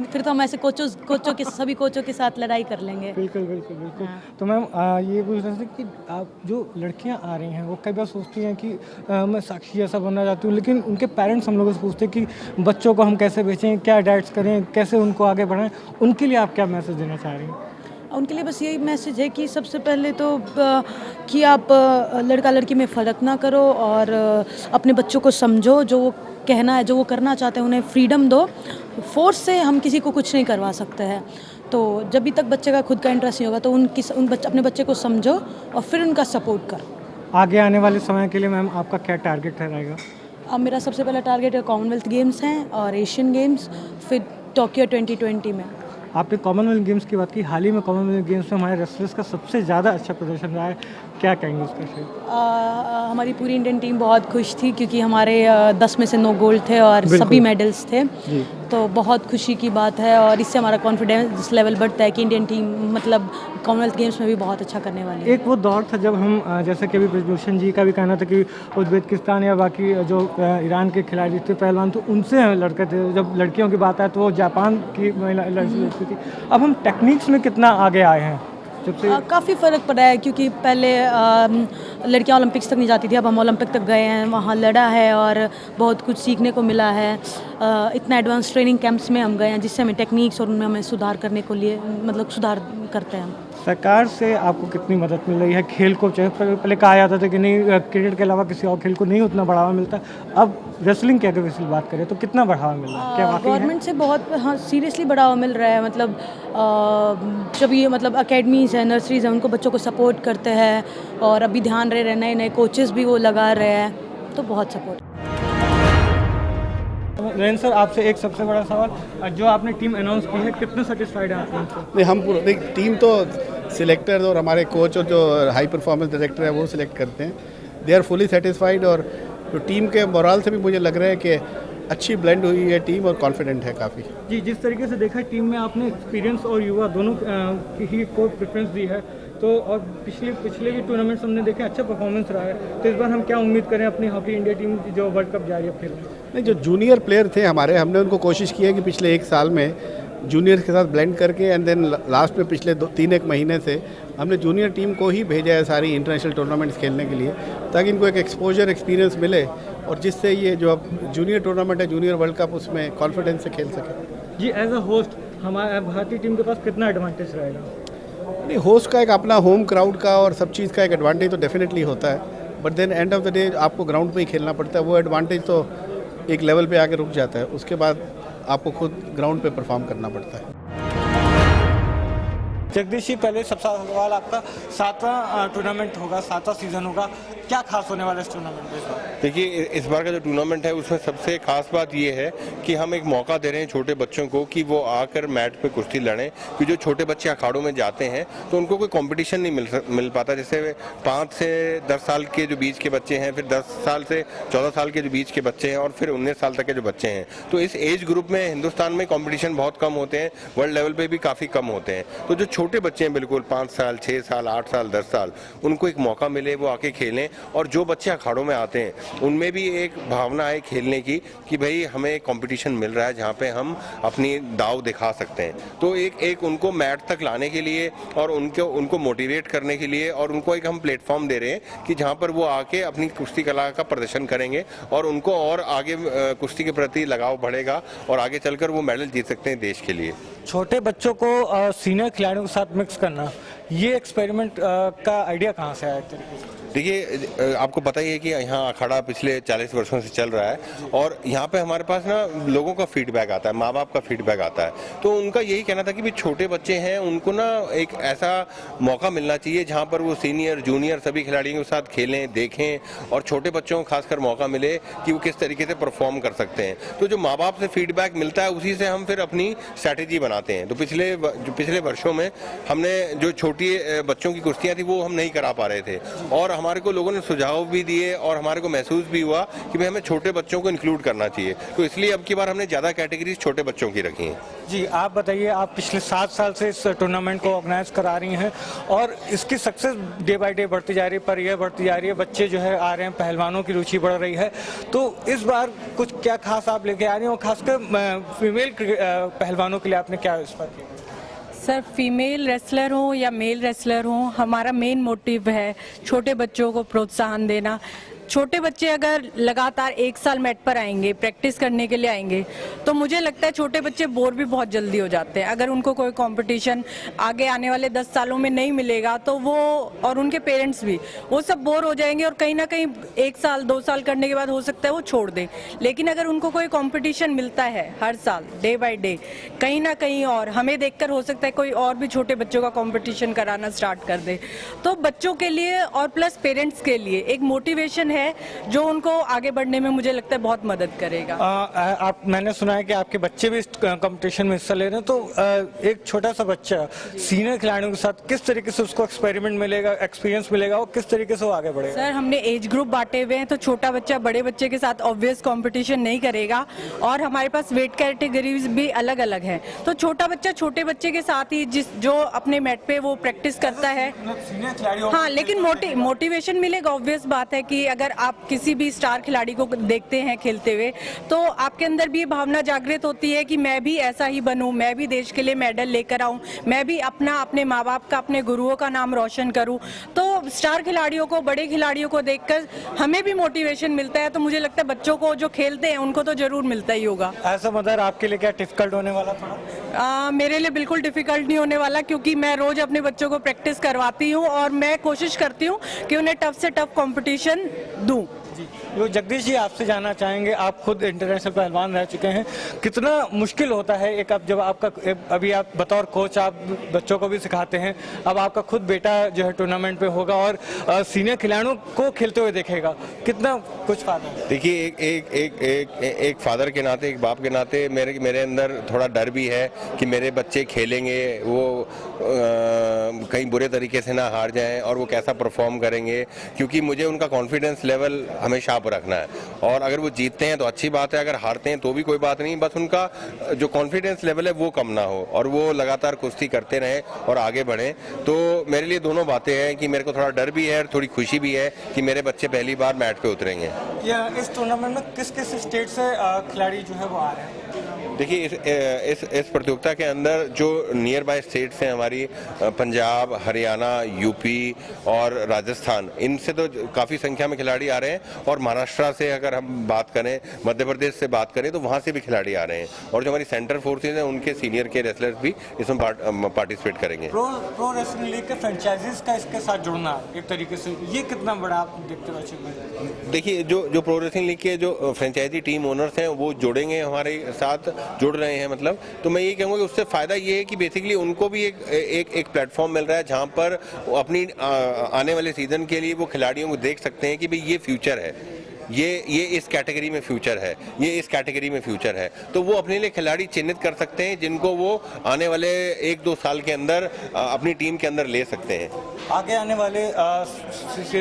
फिर तो हम ऐसे कोचों के सभी कोचों के साथ लड़ाई कर लेंगे। बिल्कुल। हाँ। तो मैम, ये पूछ रहे थे कि आप जो लड़कियां आ रही हैं वो कई बार सोचती हैं कि मैं साक्षी जैसा बनना चाहती हूँ, लेकिन उनके पेरेंट्स हम लोगों से पूछते हैं कि बच्चों को हम कैसे बेचें, क्या डाइट्स करें, कैसे उनको आगे बढ़ाएं, उनके लिए आप क्या मैसेज देना चाह रही हैं? उनके लिए बस यही मैसेज है कि सबसे पहले तो कि आप लड़का लड़की में फ़र्क ना करो और अपने बच्चों को समझो, जो वो कहना है, जो वो करना चाहते हैं उन्हें फ्रीडम दो। फोर्स से हम किसी को कुछ नहीं करवा सकते हैं, तो जब भी तक बच्चे का खुद का इंटरेस्ट नहीं होगा तो अपने बच्चे को समझो और फिर उनका सपोर्ट करो। आगे आने वाले समय के लिए मैम आपका क्या टारगेट रहेगा? अब मेरा सबसे पहला टारगेट है कॉमनवेल्थ गेम्स हैं और एशियन गेम्स, फिर टोक्यो 2020 में। आपने कॉमनवेल्थ गेम्स की बात की, हाल ही में कॉमनवेल्थ गेम्स में हमारे रेसलर्स का सबसे ज़्यादा अच्छा प्रदर्शन रहा है, क्या कहेंगे उसका शेयर? हमारी पूरी इंडियन टीम बहुत खुश थी क्योंकि हमारे 10 में से 9 गोल्ड थे और सभी मेडल्स थे, तो बहुत खुशी की बात है और इससे हमारा कॉन्फिडेंस लेवल बढ़ता है कि इंडियन टीम मतलब कॉमनवेल्थ गेम्स में भी बहुत अच्छा करने वाली है। एक वो दौर था जब हम जैसे कि अभी ब्रिजभूषण जी का भी कहना था कि उज़्बेकिस्तान या बाकी जो ईरान के खिलाड़ी थे पहलवान, तो उनसे लड़के थे, जब लड़कियों की बात आए तो वो जापान की लड़की थी। अब हम टेक्निक्स में कितना आगे आए हैं? काफ़ी फ़र्क पड़ा है क्योंकि पहले लड़कियां ओलंपिक्स तक नहीं जाती थी, अब हम ओलंपिक तक गए हैं, वहाँ लड़ा है और बहुत कुछ सीखने को मिला है। इतना एडवांस ट्रेनिंग कैंप्स में हम गए हैं जिससे हमें टेक्निक्स और उनमें हमें सुधार करने को लिए मतलब सुधार करते हैं। सरकार से आपको कितनी मदद मिल रही है? खेल को पहले कहा जाता था कि नहीं क्रिकेट के अलावा किसी और खेल को नहीं उतना बढ़ावा मिलता, अब रेसलिंग की अगर वैसे बात करें तो कितना बढ़ावा मिल रहा है? क्या गवर्नमेंट से बहुत सीरियसली बढ़ावा मिल रहा है, मतलब जब ये मतलब अकेडमीज़ हैं, नर्सरीज़ हैं, उनको बच्चों को सपोर्ट करते हैं और अभी ध्यान रहे नए नए कोचेज़ भी वो लगा रहे हैं, तो बहुत सपोर्ट। नरेंद्र सर, आपसे एक सबसे बड़ा सवाल, जो आपने टीम अनाउंस की है कितने सेटिस्फाइड हैं आप उनसे? नहीं, हम पूरा टीम तो सिलेक्टर और हमारे कोच और जो हाई परफॉर्मेंस डायरेक्टर है वो सिलेक्ट करते हैं। दे आर फुली सेटिस्फाइड और तो टीम के मोरल से भी मुझे लग रहा है कि अच्छी ब्लेंड हुई है टीम और कॉन्फिडेंट है काफ़ी। जी, जिस तरीके से देखा टीम में आपने एक्सपीरियंस और युवा दोनों ही को प्रेफरेंस दी है, तो और पिछले भी टूर्नामेंट्स हमने देखे अच्छा परफॉर्मेंस रहा है, तो इस बार हम क्या उम्मीद करें अपनी हॉकी इंडिया टीम जो वर्ल्ड कप जा रही है खेल में? नहीं, जो जूनियर प्लेयर थे हमारे, हमने उनको कोशिश की है कि पिछले 1 साल में जूनियर के साथ ब्लेंड करके एंड देन लास्ट में पिछले 3-1 महीने से हमने जूनियर टीम को ही भेजा है सारी इंटरनेशनल टूर्नामेंट्स खेलने के लिए, ताकि इनको एक एक्सपोजर एक्सपीरियंस मिले और जिससे ये जो अब जूनियर टूर्नामेंट है, जूनियर वर्ल्ड कप, उसमें कॉन्फिडेंस से खेल सके। जी, एज अ होस्ट हमारे भारतीय टीम के पास कितना एडवांटेज रहेगा? नहीं, होस्ट का एक अपना होम क्राउड का और सब चीज़ का एक एडवांटेज तो डेफिनेटली होता है, but then end of the day आपको ग्राउंड पे ही खेलना पड़ता है। वो एडवांटेज तो एक लेवल पे आके रुक जाता है, उसके बाद आपको खुद ग्राउंड पे परफॉर्म करना पड़ता है। जगदीश जी, पहले सबसे सवाल आपका, 7वां टूर्नामेंट होगा, 7वां सीज़न होगा, क्या खास होने वाला है इस टूर्नामेंट में? देखिए, इस बार का जो टूर्नामेंट है उसमें सबसे खास बात ये है कि हम एक मौका दे रहे हैं छोटे बच्चों को कि वो आकर मैट पे कुश्ती लड़ें, कि जो छोटे बच्चे अखाड़ों में जाते हैं तो उनको कोई कंपटीशन नहीं मिल पाता। जैसे 5 से 10 साल के जो बीच के बच्चे हैं, फिर 10 साल से 14 साल के जो बीच के बच्चे हैं और फिर 19 साल तक के जो बच्चे हैं, तो इस एज ग्रुप में हिंदुस्तान में कंपटीशन बहुत कम होते हैं, वर्ल्ड लेवल पे भी काफ़ी कम होते हैं। तो जो छोटे बच्चे हैं बिल्कुल 5 साल, 6 साल, 8 साल, 10 साल, उनको एक मौका मिले, वो आके खेलें। और जो बच्चे अखाड़ों में आते हैं उनमें भी एक भावना है खेलने की कि भाई हमें कंपटीशन मिल रहा है जहाँ पे हम अपनी दाव दिखा सकते हैं। तो एक उनको मैट तक लाने के लिए और उनको मोटिवेट करने के लिए और उनको एक हम प्लेटफॉर्म दे रहे हैं कि जहाँ पर वो आके अपनी कुश्ती कला का प्रदर्शन करेंगे और उनको और आगे कुश्ती के प्रति लगाव बढ़ेगा और आगे चलकर वो मेडल जीत सकते हैं देश के लिए। छोटे बच्चों को सीनियर खिलाड़ियों के साथ मिक्स करना, ये एक्सपेरिमेंट का आइडिया कहाँ से आया एक तरीके से? देखिए, आपको पता ही है कि यहाँ अखाड़ा पिछले 40 वर्षों से चल रहा है और यहाँ पे हमारे पास ना लोगों का फीडबैक आता है, माँ बाप का फीडबैक आता है। तो उनका यही कहना था कि भी छोटे बच्चे हैं, उनको ना एक ऐसा मौका मिलना चाहिए जहाँ पर वो सीनियर जूनियर सभी खिलाड़ियों के साथ खेलें, देखें और छोटे बच्चों को खासकर मौका मिले कि वो किस तरीके से परफॉर्म कर सकते हैं। तो जो माँ बाप से फीडबैक मिलता है उसी से हम फिर अपनी स्ट्रैटेजी बनाते हैं। तो पिछले वर्षों में हमने जो छोटी बच्चों की कुश्तियाँ थी वो हम नहीं करा पा रहे थे और हमारे को लोगों ने सुझाव भी दिए और हमारे को महसूस भी हुआ कि भाई हमें छोटे बच्चों को इंक्लूड करना चाहिए। तो इसलिए अब की बार हमने ज़्यादा कैटेगरीज छोटे बच्चों की रखी हैं। जी, आप बताइए, आप पिछले 7 साल से इस टूर्नामेंट को ऑर्गेनाइज करा रही हैं और इसकी सक्सेस डे बाय डे बढ़ती जा रही है, पर ईयर बढ़ती जा रही है, बच्चे जो है आ रहे हैं, पहलवानों की रुचि बढ़ रही है। तो इस बार कुछ क्या खास आप लेके आ रही हैं और खासकर फीमेल पहलवानों के लिए आपने क्या इस पर किया? सर, फीमेल रेसलर हो या मेल रेसलर हो, हमारा मेन मोटिव है छोटे बच्चों को प्रोत्साहन देना छोटे बच्चे अगर लगातार 1 साल मैट पर आएंगे, प्रैक्टिस करने के लिए आएंगे, तो मुझे लगता है छोटे बच्चे बोर भी बहुत जल्दी हो जाते हैं। अगर उनको कोई कंपटीशन आगे आने वाले 10 सालों में नहीं मिलेगा तो वो और उनके पेरेंट्स भी वो सब बोर हो जाएंगे और कहीं ना कहीं 1 साल 2 साल करने के बाद हो सकता है वो छोड़ दें। लेकिन अगर उनको कोई कंपटीशन मिलता है हर साल डे बाय डे, कहीं ना कहीं और हमें देखकर हो सकता है कोई और भी छोटे बच्चों का कंपटीशन कराना स्टार्ट कर दे, तो बच्चों के लिए और प्लस पेरेंट्स के लिए एक मोटिवेशन है जो उनको आगे बढ़ने में मुझे लगता है बहुत मदद करेगा। मैंने सुना है कि आपके बच्चे भी इस कंपटीशन में हिस्सा ले रहे हैं, तो एक छोटा सा बच्चा सीनियर खिलाड़ियों के साथ किस तरीके से उसको एक्सपेरिमेंट मिलेगा, एक्सपीरियंस मिलेगा और किस तरीके से वो आगे बढ़ेगा? सर, हमने एज ग्रुप बांटे हुए हैं, तो छोटा बच्चा बड़े बच्चे के साथ ऑब्वियस कंपटीशन नहीं करेगा और हमारे पास वेट कैटेगरीज भी अलग अलग हैं। तो छोटा बच्चा छोटे बच्चे के साथ ही जो अपने मैट पे वो प्रैक्टिस करता है, हाँ, लेकिन मोटिवेशन मिलेगा। ऑब्वियस बात है कि अगर आप किसी भी स्टार खिलाड़ी को देखते हैं खेलते हुए तो आपके अंदर भी भावना जागृत होती है कि मैं भी ऐसा ही बनूं, मैं भी देश के लिए मेडल लेकर आऊं, मैं भी अपने माँ बाप का, अपने गुरुओं का नाम रोशन करूं। तो स्टार खिलाड़ियों को, बड़े खिलाड़ियों को देखकर हमें भी मोटिवेशन मिलता है। तो मुझे लगता है बच्चों को जो खेलते हैं उनको तो जरूर मिलता ही होगा। ऐसा मदर आपके लिए क्या डिफिकल्ट होने वाला था? मेरे लिए बिल्कुल डिफिकल्ट नहीं होने वाला, क्योंकि मैं रोज अपने बच्चों को प्रैक्टिस करवाती हूँ और मैं कोशिश करती हूँ कि उन्हें टफ से टफ कंपटीशन दूं। जो जगदीश जी आपसे जानना चाहेंगे, आप खुद इंटरनेशनल पहलवान रह चुके हैं, कितना मुश्किल होता है एक अब जब आपका अभी आप बतौर कोच आप बच्चों को भी सिखाते हैं, अब आपका खुद बेटा जो है टूर्नामेंट पे होगा और सीनियर खिलाड़ियों को खेलते हुए देखेगा, कितना कुछ फायदा है? देखिए, एक फादर के नाते, एक बाप के नाते मेरे अंदर थोड़ा डर भी है कि मेरे बच्चे खेलेंगे, वो कहीं बुरे तरीके से ना हार जाएं और वो कैसा परफॉर्म करेंगे, क्योंकि मुझे उनका कॉन्फिडेंस लेवल हमेशा पर रखना है। और अगर वो जीतते हैं तो अच्छी बात है, अगर हारते हैं तो भी कोई बात नहीं, बस उनका जो कॉन्फिडेंस लेवल है वो कम ना हो और वो लगातार कुश्ती करते रहें और आगे बढ़ें। तो मेरे लिए दोनों बातें हैं कि मेरे को थोड़ा डर भी है और थोड़ी खुशी भी है कि मेरे बच्चे पहली बार मैट पे उतरेंगे। इस टूर्नामेंट में किस किस स्टेट से खिलाड़ी जो है वो आ रहे हैं? देखिए, इस प्रतियोगिता के अंदर जो नियर बाय स्टेट्स हैं हमारी, पंजाब, हरियाणा, यूपी और राजस्थान, इनसे तो काफ़ी संख्या में खिलाड़ी आ रहे हैं। और महाराष्ट्र से अगर हम बात करें, मध्य प्रदेश से बात करें, तो वहाँ से भी खिलाड़ी आ रहे हैं। और जो हमारी सेंटर फोर्सेज हैं उनके सीनियर के रेसलर्स भी इसमें पार्टिसिपेट करेंगे। प्रो रेसलिंग लीग के फ्रेंचाइजीज का इसके साथ जुड़ना एक तरीके से, ये कितना बड़ा आप देखते हो? देखिए, जो प्रो रेसलिंग लीग के जो फ्रेंचाइजी टीम ओनर्स हैं वो जुड़ेंगे, हमारे साथ जुड़ रहे हैं, मतलब। तो मैं ये कहूँगा कि उससे फ़ायदा ये है कि बेसिकली उनको भी एक प्लेटफॉर्म मिल रहा है जहाँ पर अपनी आने वाले सीज़न के लिए वो खिलाड़ियों को देख सकते हैं कि भाई ये फ्यूचर है, ये इस कैटेगरी में फ्यूचर है, ये इस कैटेगरी में फ्यूचर है। तो वो अपने लिए खिलाड़ी चिन्हित कर सकते हैं जिनको वो आने वाले 1-2 साल के अंदर अपनी टीम के अंदर ले सकते हैं। आगे आने वाले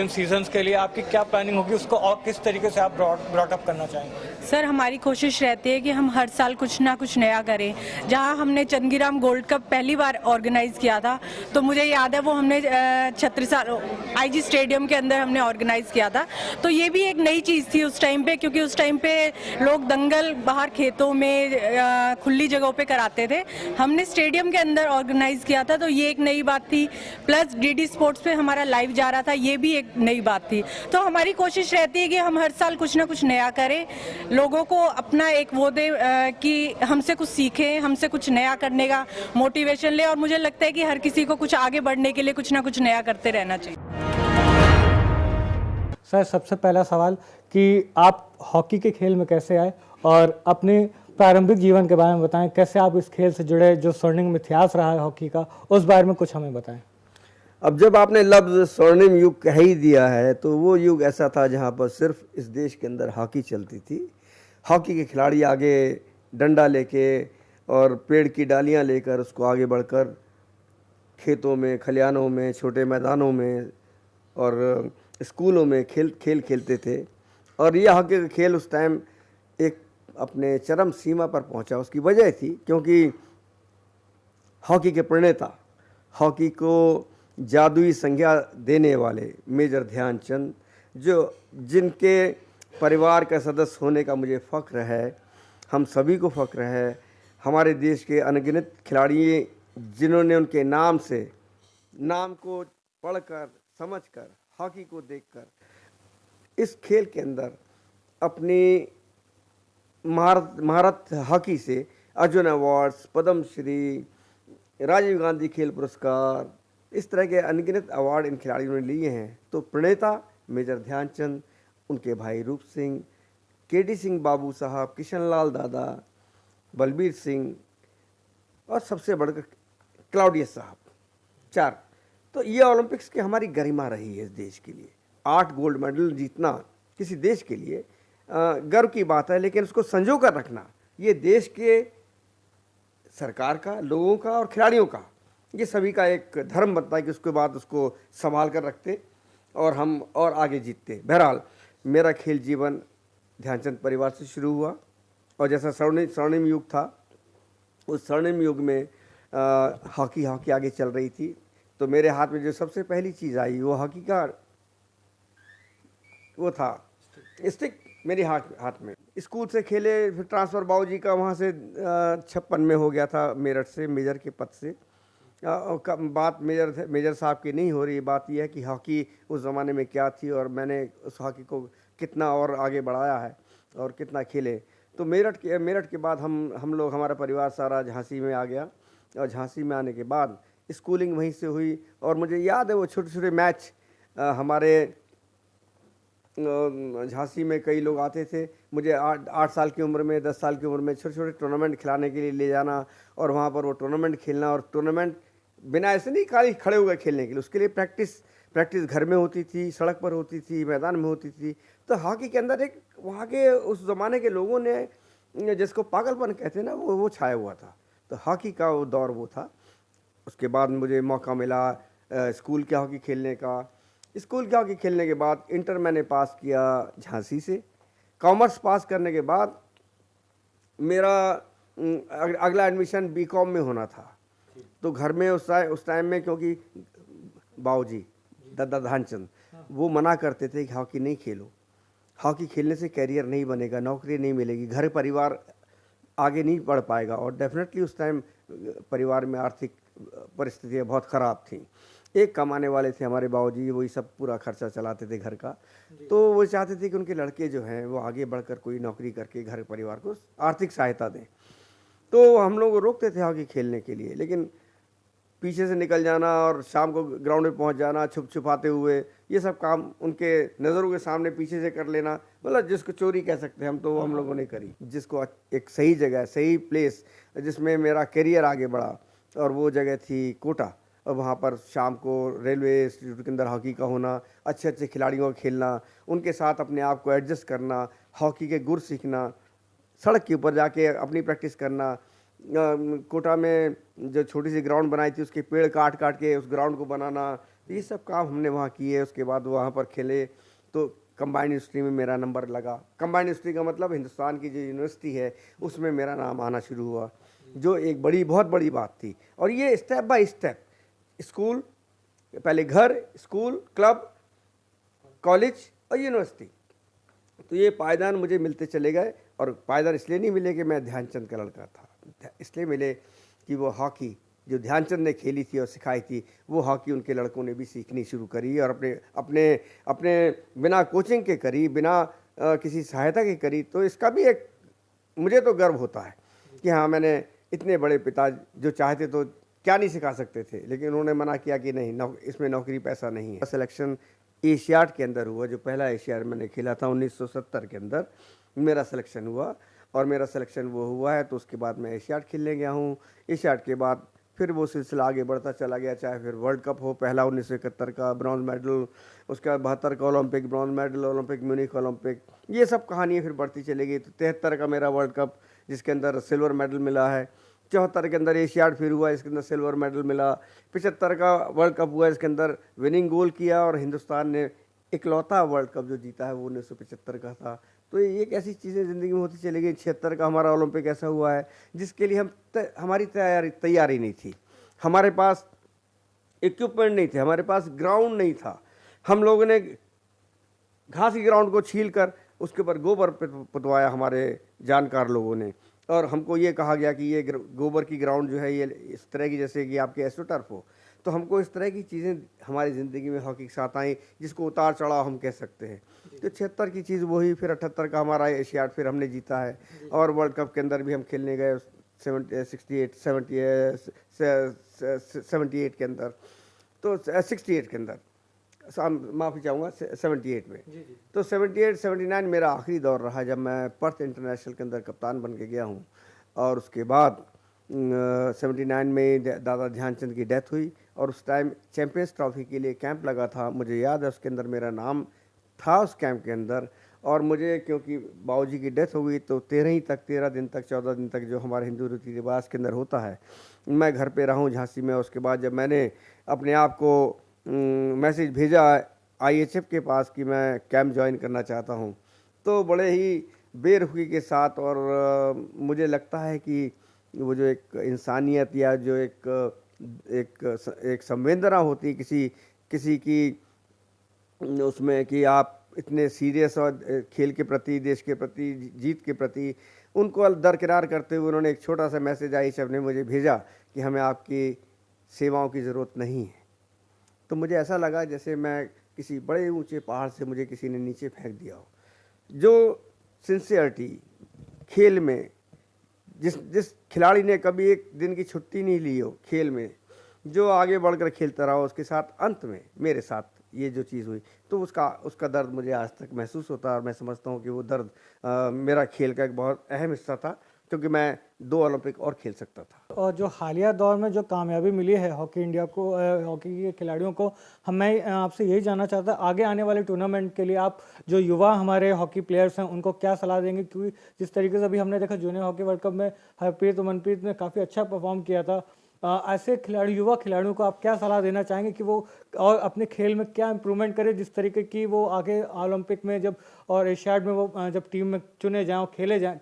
सीजन्स के लिए आपकी क्या प्लानिंग होगी, उसको और किस तरीके से आप ब्रॉट अप करना चाहेंगे? सर, हमारी कोशिश रहती है कि हम हर साल कुछ ना कुछ नया करें। जहां हमने चंदगीराम गोल्ड कप पहली बार ऑर्गेनाइज किया था, तो मुझे याद है वो हमने 36 IG स्टेडियम के अंदर हमने ऑर्गेनाइज किया था। तो ये भी एक नई चीज़ थी उस टाइम पे, क्योंकि उस टाइम पे लोग दंगल बाहर खेतों में खुली जगहों पे कराते थे। हमने स्टेडियम के अंदर ऑर्गेनाइज किया था, तो ये एक नई बात थी। प्लस DD स्पोर्ट्स पे हमारा लाइव जा रहा था, ये भी एक नई बात थी। तो हमारी कोशिश रहती है कि हम हर साल कुछ ना कुछ नया करें, लोगों को अपना एक वो दे कि हमसे कुछ सीखें, हमसे कुछ नया करने का मोटिवेशन ले। और मुझे लगता है कि हर किसी को कुछ आगे बढ़ने के लिए कुछ ना कुछ नया करते रहना चाहिए। सर, सबसे पहला सवाल कि आप हॉकी के खेल में कैसे आए और अपने प्रारंभिक जीवन के बारे में बताएं, कैसे आप इस खेल से जुड़े, जो स्वर्णिम इतिहास रहा है हॉकी का, उस बारे में कुछ हमें बताएं। अब जब आपने लफ्ज़ स्वर्णिम युग कह ही दिया है, तो वो युग ऐसा था जहाँ पर सिर्फ इस देश के अंदर हॉकी चलती थी। हॉकी के खिलाड़ी आगे डंडा लेके और पेड़ की डालियाँ लेकर उसको आगे बढ़कर खेतों में, खलिहानों में, छोटे मैदानों में और स्कूलों में खेल खेलते थे। और ये हॉकी का खेल उस टाइम एक अपने चरम सीमा पर पहुंचा। उसकी वजह थी क्योंकि हॉकी के प्रणेता, हॉकी को जादुई संज्ञा देने वाले मेजर ध्यानचंद, जिनके परिवार का सदस्य होने का मुझे फ़ख्र है, हम सभी को फ़ख्र है। हमारे देश के अनगिनत खिलाड़ी जिन्होंने उनके नाम को पढ़कर, समझकर, हॉकी को देखकर इस खेल के अंदर अपनी महारत हॉकी से अर्जुन अवार्ड्स, पद्मश्री, राजीव गांधी खेल पुरस्कार, इस तरह के अनगिनत अवार्ड इन खिलाड़ियों ने लिए हैं। तो प्रणेता मेजर ध्यानचंद, उनके भाई रूप सिंह, केडी सिंह बाबू साहब, किशन लाल दादा, बलबीर सिंह और सबसे बढ़कर क्लाउडियस साहब, 4। तो ये ओलंपिक्स की हमारी गरिमा रही है इस देश के लिए। 8 गोल्ड मेडल जीतना किसी देश के लिए गर्व की बात है, लेकिन उसको संजो कर रखना ये देश के सरकार का, लोगों का और खिलाड़ियों का, ये सभी का एक धर्म बनता है कि उसके बाद उसको संभाल कर रखते और हम और आगे जीतते। बहरहाल मेरा खेल जीवन ध्यानचंद परिवार से शुरू हुआ और जैसा स्वर्णिम युग था, उस स्वर्णिम युग में हॉकी आगे चल रही थी। तो मेरे हाथ में जो सबसे पहली चीज़ आई वो हॉकी का वो था स्टिक मेरे हाथ में। स्कूल से खेले, फिर ट्रांसफ़र बाबूजी का वहाँ से 56 में हो गया था मेरठ से मेजर के पद से। बात मेजर साहब की नहीं हो रही, बात यह है कि हॉकी उस ज़माने में क्या थी और मैंने उस हॉकी को कितना और आगे बढ़ाया है और कितना खेले। तो मेरठ के बाद हम लोग, हमारा परिवार सारा झांसी में आ गया और झांसी में आने के बाद स्कूलिंग वहीं से हुई। और मुझे याद है वो छोटे छोटे मैच हमारे झांसी में कई लोग आते थे, मुझे 8 साल की उम्र में, 10 साल की उम्र में छोटे छोटे टूर्नामेंट खिलाने के लिए ले जाना और वहाँ पर वो टूर्नामेंट खेलना। और टूर्नामेंट बिना ऐसे नहीं खाली खड़े हुए खेलने के लिए, उसके लिए प्रैक्टिस घर में होती थी, सड़क पर होती थी, मैदान में होती थी। तो हॉकी के अंदर एक वहाँ के उस ज़माने के लोगों ने जिसको पागलपन कहते हैं ना, वो छाया हुआ था। तो हॉकी का वो दौर वो था। उसके बाद मुझे मौका मिला स्कूल के हॉकी खेलने का। स्कूल के हॉकी खेलने के बाद इंटर मैंने पास किया झांसी से। कॉमर्स पास करने के बाद मेरा अगला एडमिशन बीकॉम में होना था। तो घर में उस टाइम में, क्योंकि बाबूजी दादा ध्यानचंद वो मना करते थे कि हॉकी नहीं खेलो, हॉकी खेलने से कैरियर नहीं बनेगा, नौकरी नहीं मिलेगी, घर परिवार आगे नहीं बढ़ पाएगा। और डेफिनेटली उस टाइम परिवार में आर्थिक परिस्थितियाँ बहुत ख़राब थीं। एक कमाने वाले थे हमारे बाबूजी, वही सब पूरा खर्चा चलाते थे घर का। तो वो चाहते थे कि उनके लड़के जो हैं वो आगे बढ़कर कोई नौकरी करके घर परिवार को आर्थिक सहायता दें। तो हम लोग रोकते थे हॉकी खेलने के लिए, लेकिन पीछे से निकल जाना और शाम को ग्राउंड में पहुंच जाना छुपाते हुए, ये सब काम उनके नज़रों के सामने पीछे से कर लेना, मतलब जिसको चोरी कह सकते हैं हम लोगों ने करी। जिसको एक सही जगह, सही प्लेस जिसमें मेरा करियर आगे बढ़ा, और वो जगह थी कोटा। और वहाँ पर शाम को रेलवे इंस्टीट्यूट के अंदर हॉकी का होना, अच्छे अच्छे खिलाड़ियों का खेलना, उनके साथ अपने आप को एडजस्ट करना, हॉकी के गुर सीखना, सड़क के ऊपर जाके अपनी प्रैक्टिस करना। कोटा में जो छोटी सी ग्राउंड बनाई थी उसके पेड़ काट के उस ग्राउंड को बनाना, ये सब काम हमने वहाँ किए। उसके बाद वहाँ पर खेले तो कंबाइंड यूनिवर्सिटी में मेरा नंबर लगा। कंबाइंड यूनिवर्सिटी का मतलब हिंदुस्तान की जो यूनिवर्सिटी है उसमें मेरा नाम आना शुरू हुआ, जो एक बहुत बड़ी बात थी। और ये स्टेप बाय स्टेप, स्कूल, पहले घर, स्कूल, क्लब, कॉलेज और यूनिवर्सिटी, तो ये पायदान मुझे मिलते चले गए। और पायदान इसलिए नहीं मिले कि मैं ध्यानचंद का लड़का था, इसलिए मिले कि वो हॉकी जो ध्यानचंद ने खेली थी और सिखाई थी, वो हॉकी उनके लड़कों ने भी सीखनी शुरू करी और अपने बिना कोचिंग के करी, बिना किसी सहायता के करी। तो इसका भी एक मुझे तो गर्व होता है कि हाँ, मैंने इतने बड़े पिता जो चाहते तो क्या नहीं सिखा सकते थे, लेकिन उन्होंने मना किया कि नहीं, इसमें नौकरी पैसा नहीं है। सिलेक्शन एशियाड के अंदर हुआ, जो पहला एशियाड मैंने खेला था 1970 के अंदर मेरा सिलेक्शन हुआ। और मेरा सिलेक्शन वो हुआ है तो उसके बाद मैं एशियाड खेलने गया हूँ। एशियाड के बाद फिर वो सिलसिला आगे बढ़ता चला गया, चाहे फिर वर्ल्ड कप हो, पहला 1971 का ब्रॉन्ज मेडल, उसका 72 का Olympic bronze medal, Olympic Munich Olympic, ये सब कहानियाँ फिर बढ़ती चली गई। तो 73 का मेरा वर्ल्ड कप जिसके अंदर सिल्वर मेडल मिला है, 74 के अंदर एशियाड फिर हुआ, इसके अंदर सिल्वर मेडल मिला, 75 का वर्ल्ड कप हुआ, इसके अंदर विनिंग गोल किया और हिंदुस्तान ने इकलौता वर्ल्ड कप जो जीता है वो 1975 का था। तो ये एक ऐसी चीज़ें ज़िंदगी में होती चली गई। 76 का हमारा ओलंपिक ऐसा हुआ है जिसके लिए हमारी तैयारी नहीं थी, हमारे पास इक्विपमेंट नहीं थे, हमारे पास ग्राउंड नहीं था। हम लोगों ने घास की ग्राउंड को छील कर उसके ऊपर गोबर पुतवाया हमारे जानकार लोगों ने, और हमको ये कहा गया कि ये गोबर की ग्राउंड जो है ये इस तरह की जैसे कि आपके एस्ट्रोटर्फ हो। तो हमको इस तरह की चीज़ें हमारी ज़िंदगी में हॉकी के साथ आई, जिसको उतार चढ़ाव हम कह सकते हैं। तो 76 की चीज़ वही, फिर 78 का हमारा एशियाड फिर हमने जीता है, और वर्ल्ड कप के अंदर भी हम खेलने गए 78 के अंदर, तो 68 के अंदर, माफ़ी चाहूँगा 78 में। तो 78 79 मेरा आखिरी दौर रहा जब मैं पर्थ इंटरनेशनल के अंदर कप्तान बन के गया हूँ। और उसके बाद 79 में दादा ध्यानचंद की डेथ हुई, और उस टाइम चैम्पियंस ट्रॉफी के लिए कैंप लगा था, मुझे याद है उसके अंदर मेरा नाम था उस कैंप के अंदर। और मुझे क्योंकि बाबूजी की डेथ हो गई तो 13 दिन तक 14 दिन तक जो हमारे हिंदू रीति रिवाज के अंदर होता है, मैं घर पे रहा हूँ झांसी में। उसके बाद जब मैंने अपने आप को मैसेज भेजा IHF के पास कि मैं कैंप ज्वाइन करना चाहता हूँ, तो बड़े ही बेरुखी के साथ, और मुझे लगता है कि वो जो एक इंसानियत या जो एक संवेदना होती किसी की उसमें, कि आप इतने सीरियस और खेल के प्रति, देश के प्रति, जीत के प्रति, उनको दरकिरार करते हुए उन्होंने एक छोटा सा मैसेज IHF ने मुझे भेजा कि हमें आपकी सेवाओं की ज़रूरत नहीं है। तो मुझे ऐसा लगा जैसे मैं किसी बड़े ऊंचे पहाड़ से मुझे किसी ने नीचे फेंक दिया हो। जो सिंसियरिटी खेल में, जिस खिलाड़ी ने कभी एक दिन की छुट्टी नहीं ली हो खेल में, जो आगे बढ़कर खेलता रहा, उसके साथ अंत में मेरे साथ ये जो चीज़ हुई, तो उसका दर्द मुझे आज तक महसूस होता है। और मैं समझता हूँ कि वो दर्द मेरा खेल का एक बहुत अहम हिस्सा था, क्योंकि मैं 2 ओलंपिक और खेल सकता था। और जो हालिया दौर में जो कामयाबी मिली है हॉकी इंडिया को, हॉकी के खिलाड़ियों को, मैं आपसे यही जानना चाहता आगे आने वाले टूर्नामेंट के लिए आप जो युवा हमारे हॉकी प्लेयर्स हैं उनको क्या सलाह देंगे? क्योंकि जिस तरीके से अभी हमने देखा जूनियर हॉकी वर्ल्ड कप में हरप्रीत मनप्रीत ने काफ़ी अच्छा परफॉर्म किया था, ऐसे युवा खिलाड़ियों को आप क्या सलाह देना चाहेंगे कि वो और अपने खेल में क्या इम्प्रूवमेंट करें, जिस तरीके की वो आगे ओलंपिक में जब और एशियाड में वो जब टीम में चुने जाएँ और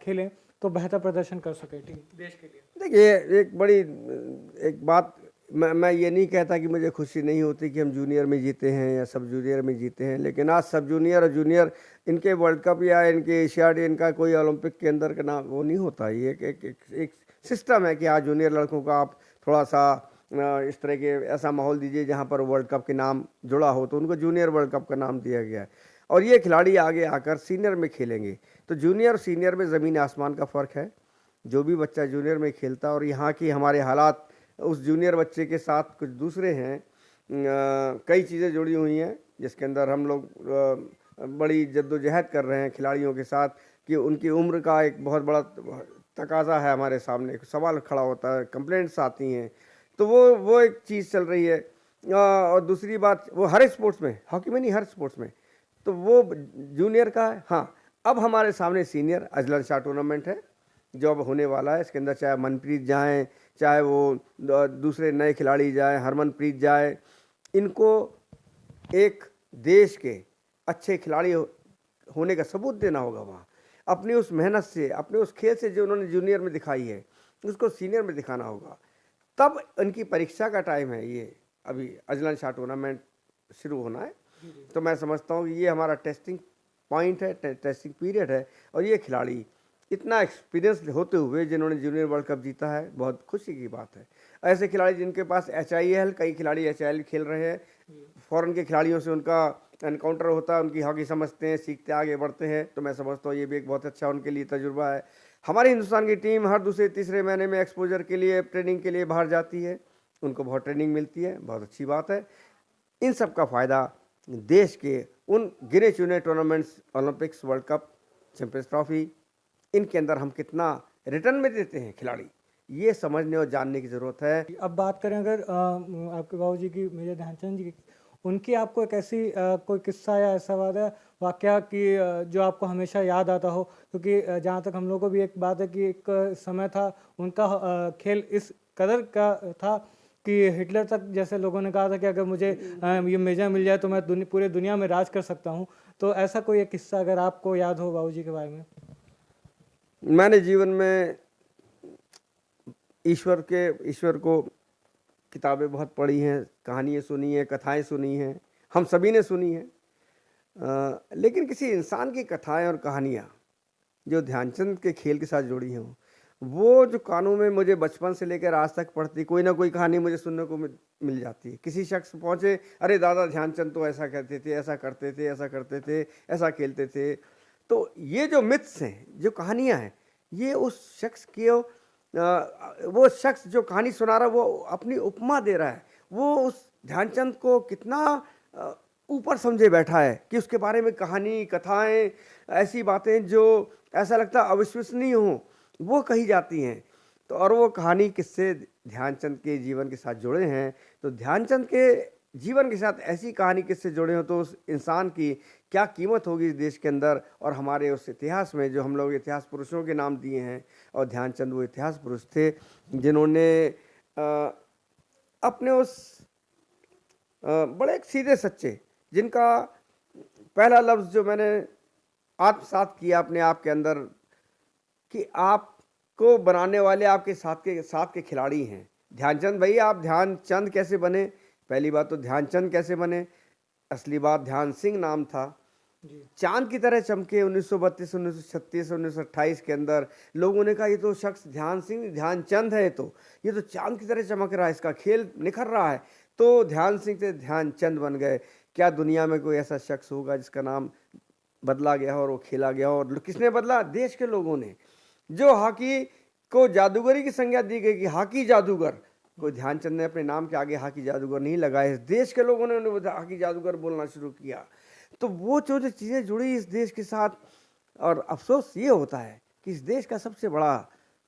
खेलें तो बेहतर प्रदर्शन कर सके टीम देश के लिए? देखिए, एक बात, मैं ये नहीं कहता कि मुझे खुशी नहीं होती कि हम जूनियर में जीते हैं या सब जूनियर में जीते हैं, लेकिन आज सब जूनियर और जूनियर इनके वर्ल्ड कप या इनके एशियाड, इनका कोई ओलंपिक के अंदर का नाम वो नहीं होता। ये एक सिस्टम है कि आज जूनियर लड़कों का आप थोड़ा सा इस तरह के ऐसा माहौल दीजिए जहाँ पर वर्ल्ड कप के नाम जुड़ा हो, तो उनको जूनियर वर्ल्ड कप का नाम दिया गया है। और ये खिलाड़ी आगे आकर सीनियर में खेलेंगे, तो जूनियर और सीनियर में ज़मीन आसमान का फ़र्क है। जो भी बच्चा जूनियर में खेलता, और यहाँ की हमारे हालात उस जूनियर बच्चे के साथ कुछ दूसरे हैं, कई चीज़ें जुड़ी हुई हैं जिसके अंदर हम लोग बड़ी जद्दोजहद कर रहे हैं खिलाड़ियों के साथ, कि उनकी उम्र का एक बहुत बड़ा तकाजा है हमारे सामने, सवाल खड़ा होता है, कंप्लेंट्स आती हैं, तो वो एक चीज़ चल रही है। और दूसरी बात, वो हर स्पोर्ट्स में, हॉकी में नहीं, हर स्पोर्ट्स में, तो वो जूनियर का है। हाँ, अब हमारे सामने सीनियर अजलन शाह टूर्नामेंट है जो अब होने वाला है। इसके अंदर चाहे मनप्रीत जाएं, चाहे वो दूसरे नए खिलाड़ी जाएं, हरमनप्रीत जाए, इनको एक देश के अच्छे खिलाड़ी होने का सबूत देना होगा। वहाँ अपनी उस मेहनत से, अपने उस खेल से जो उन्होंने जूनियर में दिखाई है, उसको सीनियर में दिखाना होगा। तब उनकी परीक्षा का टाइम है। ये अभी अजलन शाह टूर्नामेंट शुरू होना है, तो मैं समझता हूँ कि ये हमारा टेस्टिंग पॉइंट है, टेस्टिंग पीरियड है। और ये खिलाड़ी इतना एक्सपीरियंस होते हुए जिन्होंने जूनियर वर्ल्ड कप जीता है, बहुत खुशी की बात है। ऐसे खिलाड़ी जिनके पास HIL, कई खिलाड़ी HIL खेल रहे हैं, फॉरेन के खिलाड़ियों से उनका एनकाउंटर होता है, उनकी हॉकी समझते हैं, सीखते आगे बढ़ते हैं, तो मैं समझता हूँ ये भी एक बहुत अच्छा उनके लिए तजुर्बा है। हमारी हिंदुस्तान की टीम हर दूसरे तीसरे महीने में एक्सपोजर के लिए, ट्रेनिंग के लिए बाहर जाती है, उनको बहुत ट्रेनिंग मिलती है, बहुत अच्छी बात है। इन सब का फ़ायदा देश के उन गिने चुने tournaments, Olympics, world cup, champions trophy, इनके अंदर हम कितना रिटर्न में देते हैं खिलाड़ी, ये समझने और जानने की ज़रूरत है। अब बात करें अगर आपके बाबूजी की, मेजर ध्यानचंद जी की, उनकी आपको एक ऐसी कोई किस्सा या ऐसा वाक़या कि जो आपको हमेशा याद आता हो? क्योंकि जहाँ तक हम लोग को भी एक बात है कि एक समय था उनका खेल इस कदर का था कि हिटलर तक जैसे लोगों ने कहा था कि अगर मुझे ये मेजर मिल जाए तो मैं पूरे दुनिया में राज कर सकता हूँ। तो ऐसा कोई एक किस्सा अगर आपको याद हो बाबूजी के बारे में? मैंने जीवन में ईश्वर को किताबें बहुत पढ़ी हैं, कहानियाँ सुनी हैं, कथाएं सुनी हैं, हम सभी ने सुनी हैं, लेकिन किसी इंसान की कथाएं और कहानियाँ जो ध्यानचंद के खेल के साथ जुड़ी हों वो जो कहानों में मुझे बचपन से लेकर आज तक पढ़ती कोई ना कोई कहानी मुझे सुनने को मिल जाती है। किसी शख्स पहुँचे, अरे दादा ध्यानचंद तो ऐसा कहते थे, ऐसा करते थे, ऐसा करते थे, ऐसा खेलते थे। तो ये जो मिथ्स हैं, जो कहानियाँ हैं, ये उस शख्स की वो शख्स जो कहानी सुना रहा है वो अपनी उपमा दे रहा है। वो उस ध्यानचंद को कितना ऊपर समझे बैठा है कि उसके बारे में कहानी, कथाएं, ऐसी बातें जो ऐसा लगता है अविश्वसनीय हों, वो कही जाती हैं। तो और वो कहानी किससे ध्यानचंद के जीवन के साथ जुड़े हैं। तो ध्यानचंद के जीवन के साथ ऐसी कहानी किससे जुड़े हो तो उस इंसान की क्या कीमत होगी इस देश के अंदर और हमारे उस इतिहास में, जो हम लोग इतिहास पुरुषों के नाम दिए हैं। और ध्यानचंद वो इतिहास पुरुष थे जिन्होंने अपने उस बड़े सीधे सच्चे, जिनका पहला लफ्ज़ जो मैंने आत्मसात किया अपने आप के अंदर कि आपको बनाने वाले आपके साथ के खिलाड़ी हैं। ध्यानचंद भाई, आप ध्यानचंद कैसे बने? पहली बात तो ध्यानचंद कैसे बने, असली बात ध्यान सिंह नाम था। चांद की तरह चमके 1932, 1936, 1928 के अंदर लोगों ने कहा ये तो शख्स ध्यान सिंह, ध्यानचंद है, ये तो चांद की तरह चमक रहा है, इसका खेल निखर रहा है। तो ध्यान सिंह से ध्यानचंद बन गए। क्या दुनिया में कोई ऐसा शख्स होगा जिसका नाम बदला गया और वो खेला गया? और किसने बदला? देश के लोगों ने। जो हॉकी को जादूगरी की संज्ञा दी गई कि हॉकी जादूगर, कोई ध्यानचंद ने अपने नाम के आगे हॉकी जादूगर नहीं लगाए, इस देश के लोगों ने उन्हें हॉकी जादूगर बोलना शुरू किया। तो वो जो चीज़ें जुड़ी इस देश के साथ, और अफसोस ये होता है कि इस देश का सबसे बड़ा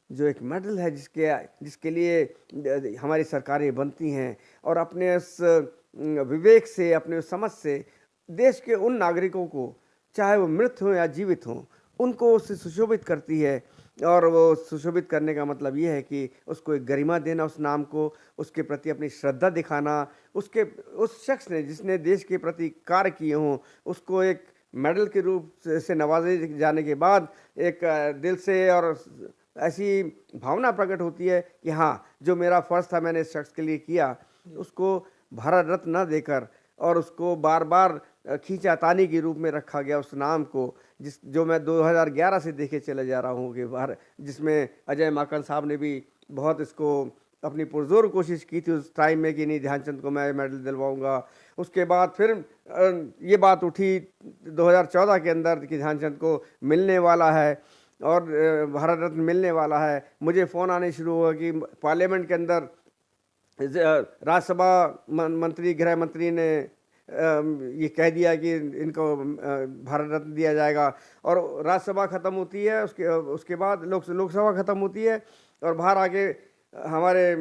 जो एक मेडल है जिसके लिए हमारी सरकारें बनती हैं और अपने उस विवेक से, अपने उस समझ से देश के उन नागरिकों को, चाहे वो मृत हों या जीवित हों, उनको उससे सुशोभित करती है। और वो सुशोभित करने का मतलब ये है कि उसको एक गरिमा देना, उस नाम को, उसके प्रति अपनी श्रद्धा दिखाना, उस शख्स ने जिसने देश के प्रति कार्य किए हों उसको एक मेडल के रूप से नवाजे जाने के बाद एक दिल से और ऐसी भावना प्रकट होती है कि हाँ, जो मेरा फ़र्ज़ था मैंने इस शख्स के लिए किया। उसको भारत रत्न न देकर और उसको बार बार खींचातानी के रूप में रखा गया उस नाम को, जो मैं 2011 से देखे चले जा रहा हूँ कि जिसमें अजय माकन साहब ने भी बहुत इसको अपनी पुरजोर कोशिश की थी उस टाइम में कि नहीं, ध्यानचंद को मैं मेडल दिलवाऊंगा। उसके बाद फिर ये बात उठी 2014 के अंदर कि ध्यानचंद को मिलने वाला है और भारत रत्न मिलने वाला है। मुझे फ़ोन आने शुरू हुआ कि पार्लियामेंट के अंदर राज्यसभा मंत्री, गृह मंत्री ने ये कह दिया कि इनको भारत रत्न दिया जाएगा। और राज्यसभा ख़त्म होती है, उसके बाद लोकसभा ख़त्म होती है और बाहर आके हमारे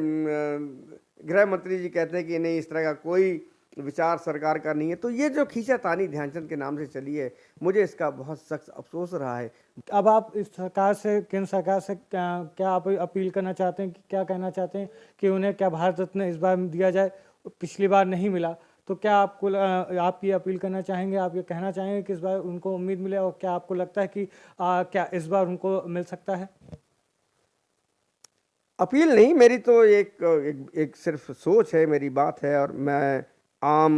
गृह मंत्री जी कहते हैं कि नहीं, इस तरह का कोई विचार सरकार का नहीं है। तो ये जो खींचातानी ध्यानचंद के नाम से चली है, मुझे इसका बहुत सख्त अफसोस रहा है। अब आप इस सरकार से, केंद्र सरकार से क्या आप अपील करना चाहते हैं, क्या कहना चाहते हैं कि उन्हें क्या भारत रत्न इस बार दिया जाए? पिछली बार नहीं मिला, तो क्या आप ये अपील करना चाहेंगे, आप ये कहना चाहेंगे कि इस बार उनको उम्मीद मिले? और क्या आपको लगता है कि क्या इस बार उनको मिल सकता है? अपील नहीं, मेरी तो एक सिर्फ सोच है, मेरी बात है, और मैं आम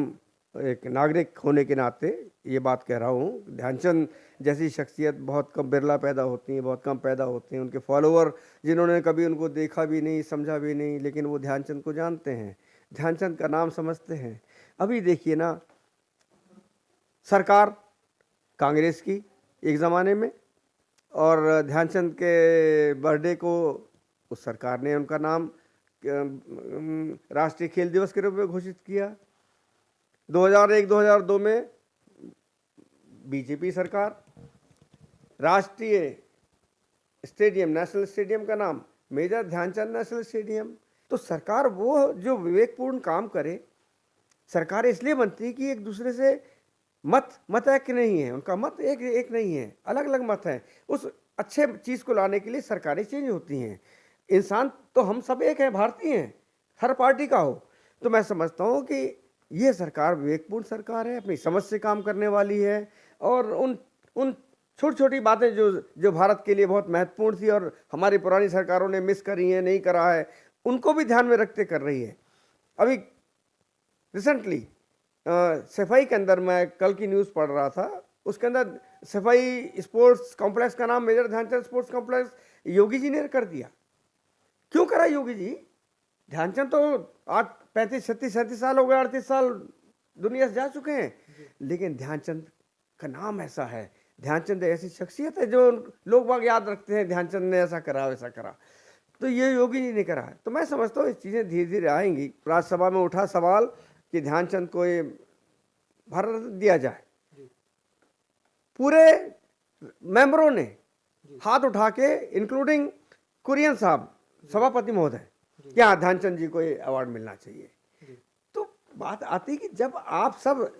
एक नागरिक होने के नाते ये बात कह रहा हूँ। ध्यानचंद जैसी शख्सियत बहुत कम, बिरला पैदा होती हैं, बहुत कम पैदा होते हैं। उनके फॉलोअर जिन्होंने कभी उनको देखा भी नहीं, समझा भी नहीं, लेकिन वो ध्यानचंद को जानते हैं, ध्यानचंद का नाम समझते हैं। अभी देखिए ना, सरकार कांग्रेस की एक ज़माने में, और ध्यानचंद के बर्थडे को उस सरकार ने उनका नाम राष्ट्रीय खेल दिवस के रूप में घोषित किया। 2001-2002 में बीजेपी सरकार राष्ट्रीय स्टेडियम, नेशनल स्टेडियम का नाम मेजर ध्यानचंद नेशनल स्टेडियम। तो सरकार वो जो विवेकपूर्ण काम करे, सरकार इसलिए बनती है कि एक दूसरे से मत एक नहीं है, उनका मत एक नहीं है, अलग अलग मत हैं। उस अच्छे चीज़ को लाने के लिए सरकारें चेंज होती हैं। इंसान तो हम सब एक हैं, भारतीय हैं, हर पार्टी का हो। तो मैं समझता हूँ कि ये सरकार विवेकपूर्ण सरकार है, अपनी समझ से काम करने वाली है, और उन छोटी छोटी बातें जो भारत के लिए बहुत महत्वपूर्ण थी और हमारी पुरानी सरकारों ने मिस करी हैं, नहीं करा है, उनको भी ध्यान में रखते कर रही है। अभी रिसेंटली सफाई के अंदर मैं कल की न्यूज़ पढ़ रहा था, उसके अंदर सफाई स्पोर्ट्स कॉम्प्लेक्स का नाम major Dhyanchand sports complex Yogi ji ने कर दिया। क्यों करा योगी जी? ध्यानचंद तो आज 35, 36, 37 साल हो गए, 38 साल दुनिया से जा चुके हैं, लेकिन ध्यानचंद का नाम ऐसा है, ध्यानचंद ऐसी शख्सियत है जो लोग बाग याद रखते हैं, ध्यानचंद ने ऐसा करा वैसा करा। तो ये योगी जी ने करा है। तो मैं समझता हूँ इस चीज़ें धीरे धीरे आएंगी। राज्यसभा में उठा सवाल कि ध्यानचंद को ये भारत रत्न दिया जाए, पूरे मेंबरों ने हाथ उठा के, इंक्लूडिंग कुरियन साहब सभापति महोदय, क्या ध्यानचंद जी को ये अवार्ड मिलना चाहिए। तो बात आती कि जब आप सब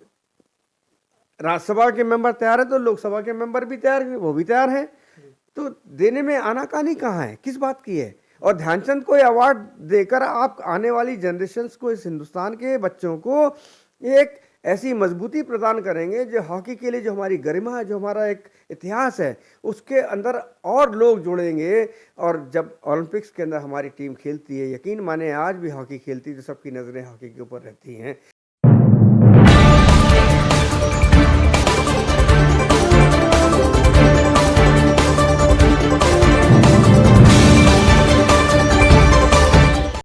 राज्यसभा के मेंबर तैयार है तो लोकसभा के मेंबर भी तैयार हैं, वो भी तैयार हैं, तो देने में आनाकानी कहाँ है, किस बात की है। और ध्यानचंद को ये अवार्ड देकर आप आने वाली जनरेशन्स को, इस हिंदुस्तान के बच्चों को एक ऐसी मजबूती प्रदान करेंगे जो हॉकी के लिए जो हमारी गरिमा है, जो हमारा एक इतिहास है, उसके अंदर और लोग जुड़ेंगे। और जब ओलंपिक्स के अंदर हमारी टीम खेलती है, यकीन माने आज भी हॉकी खेलती है तो सबकी नज़रें हॉकी के ऊपर रहती हैं।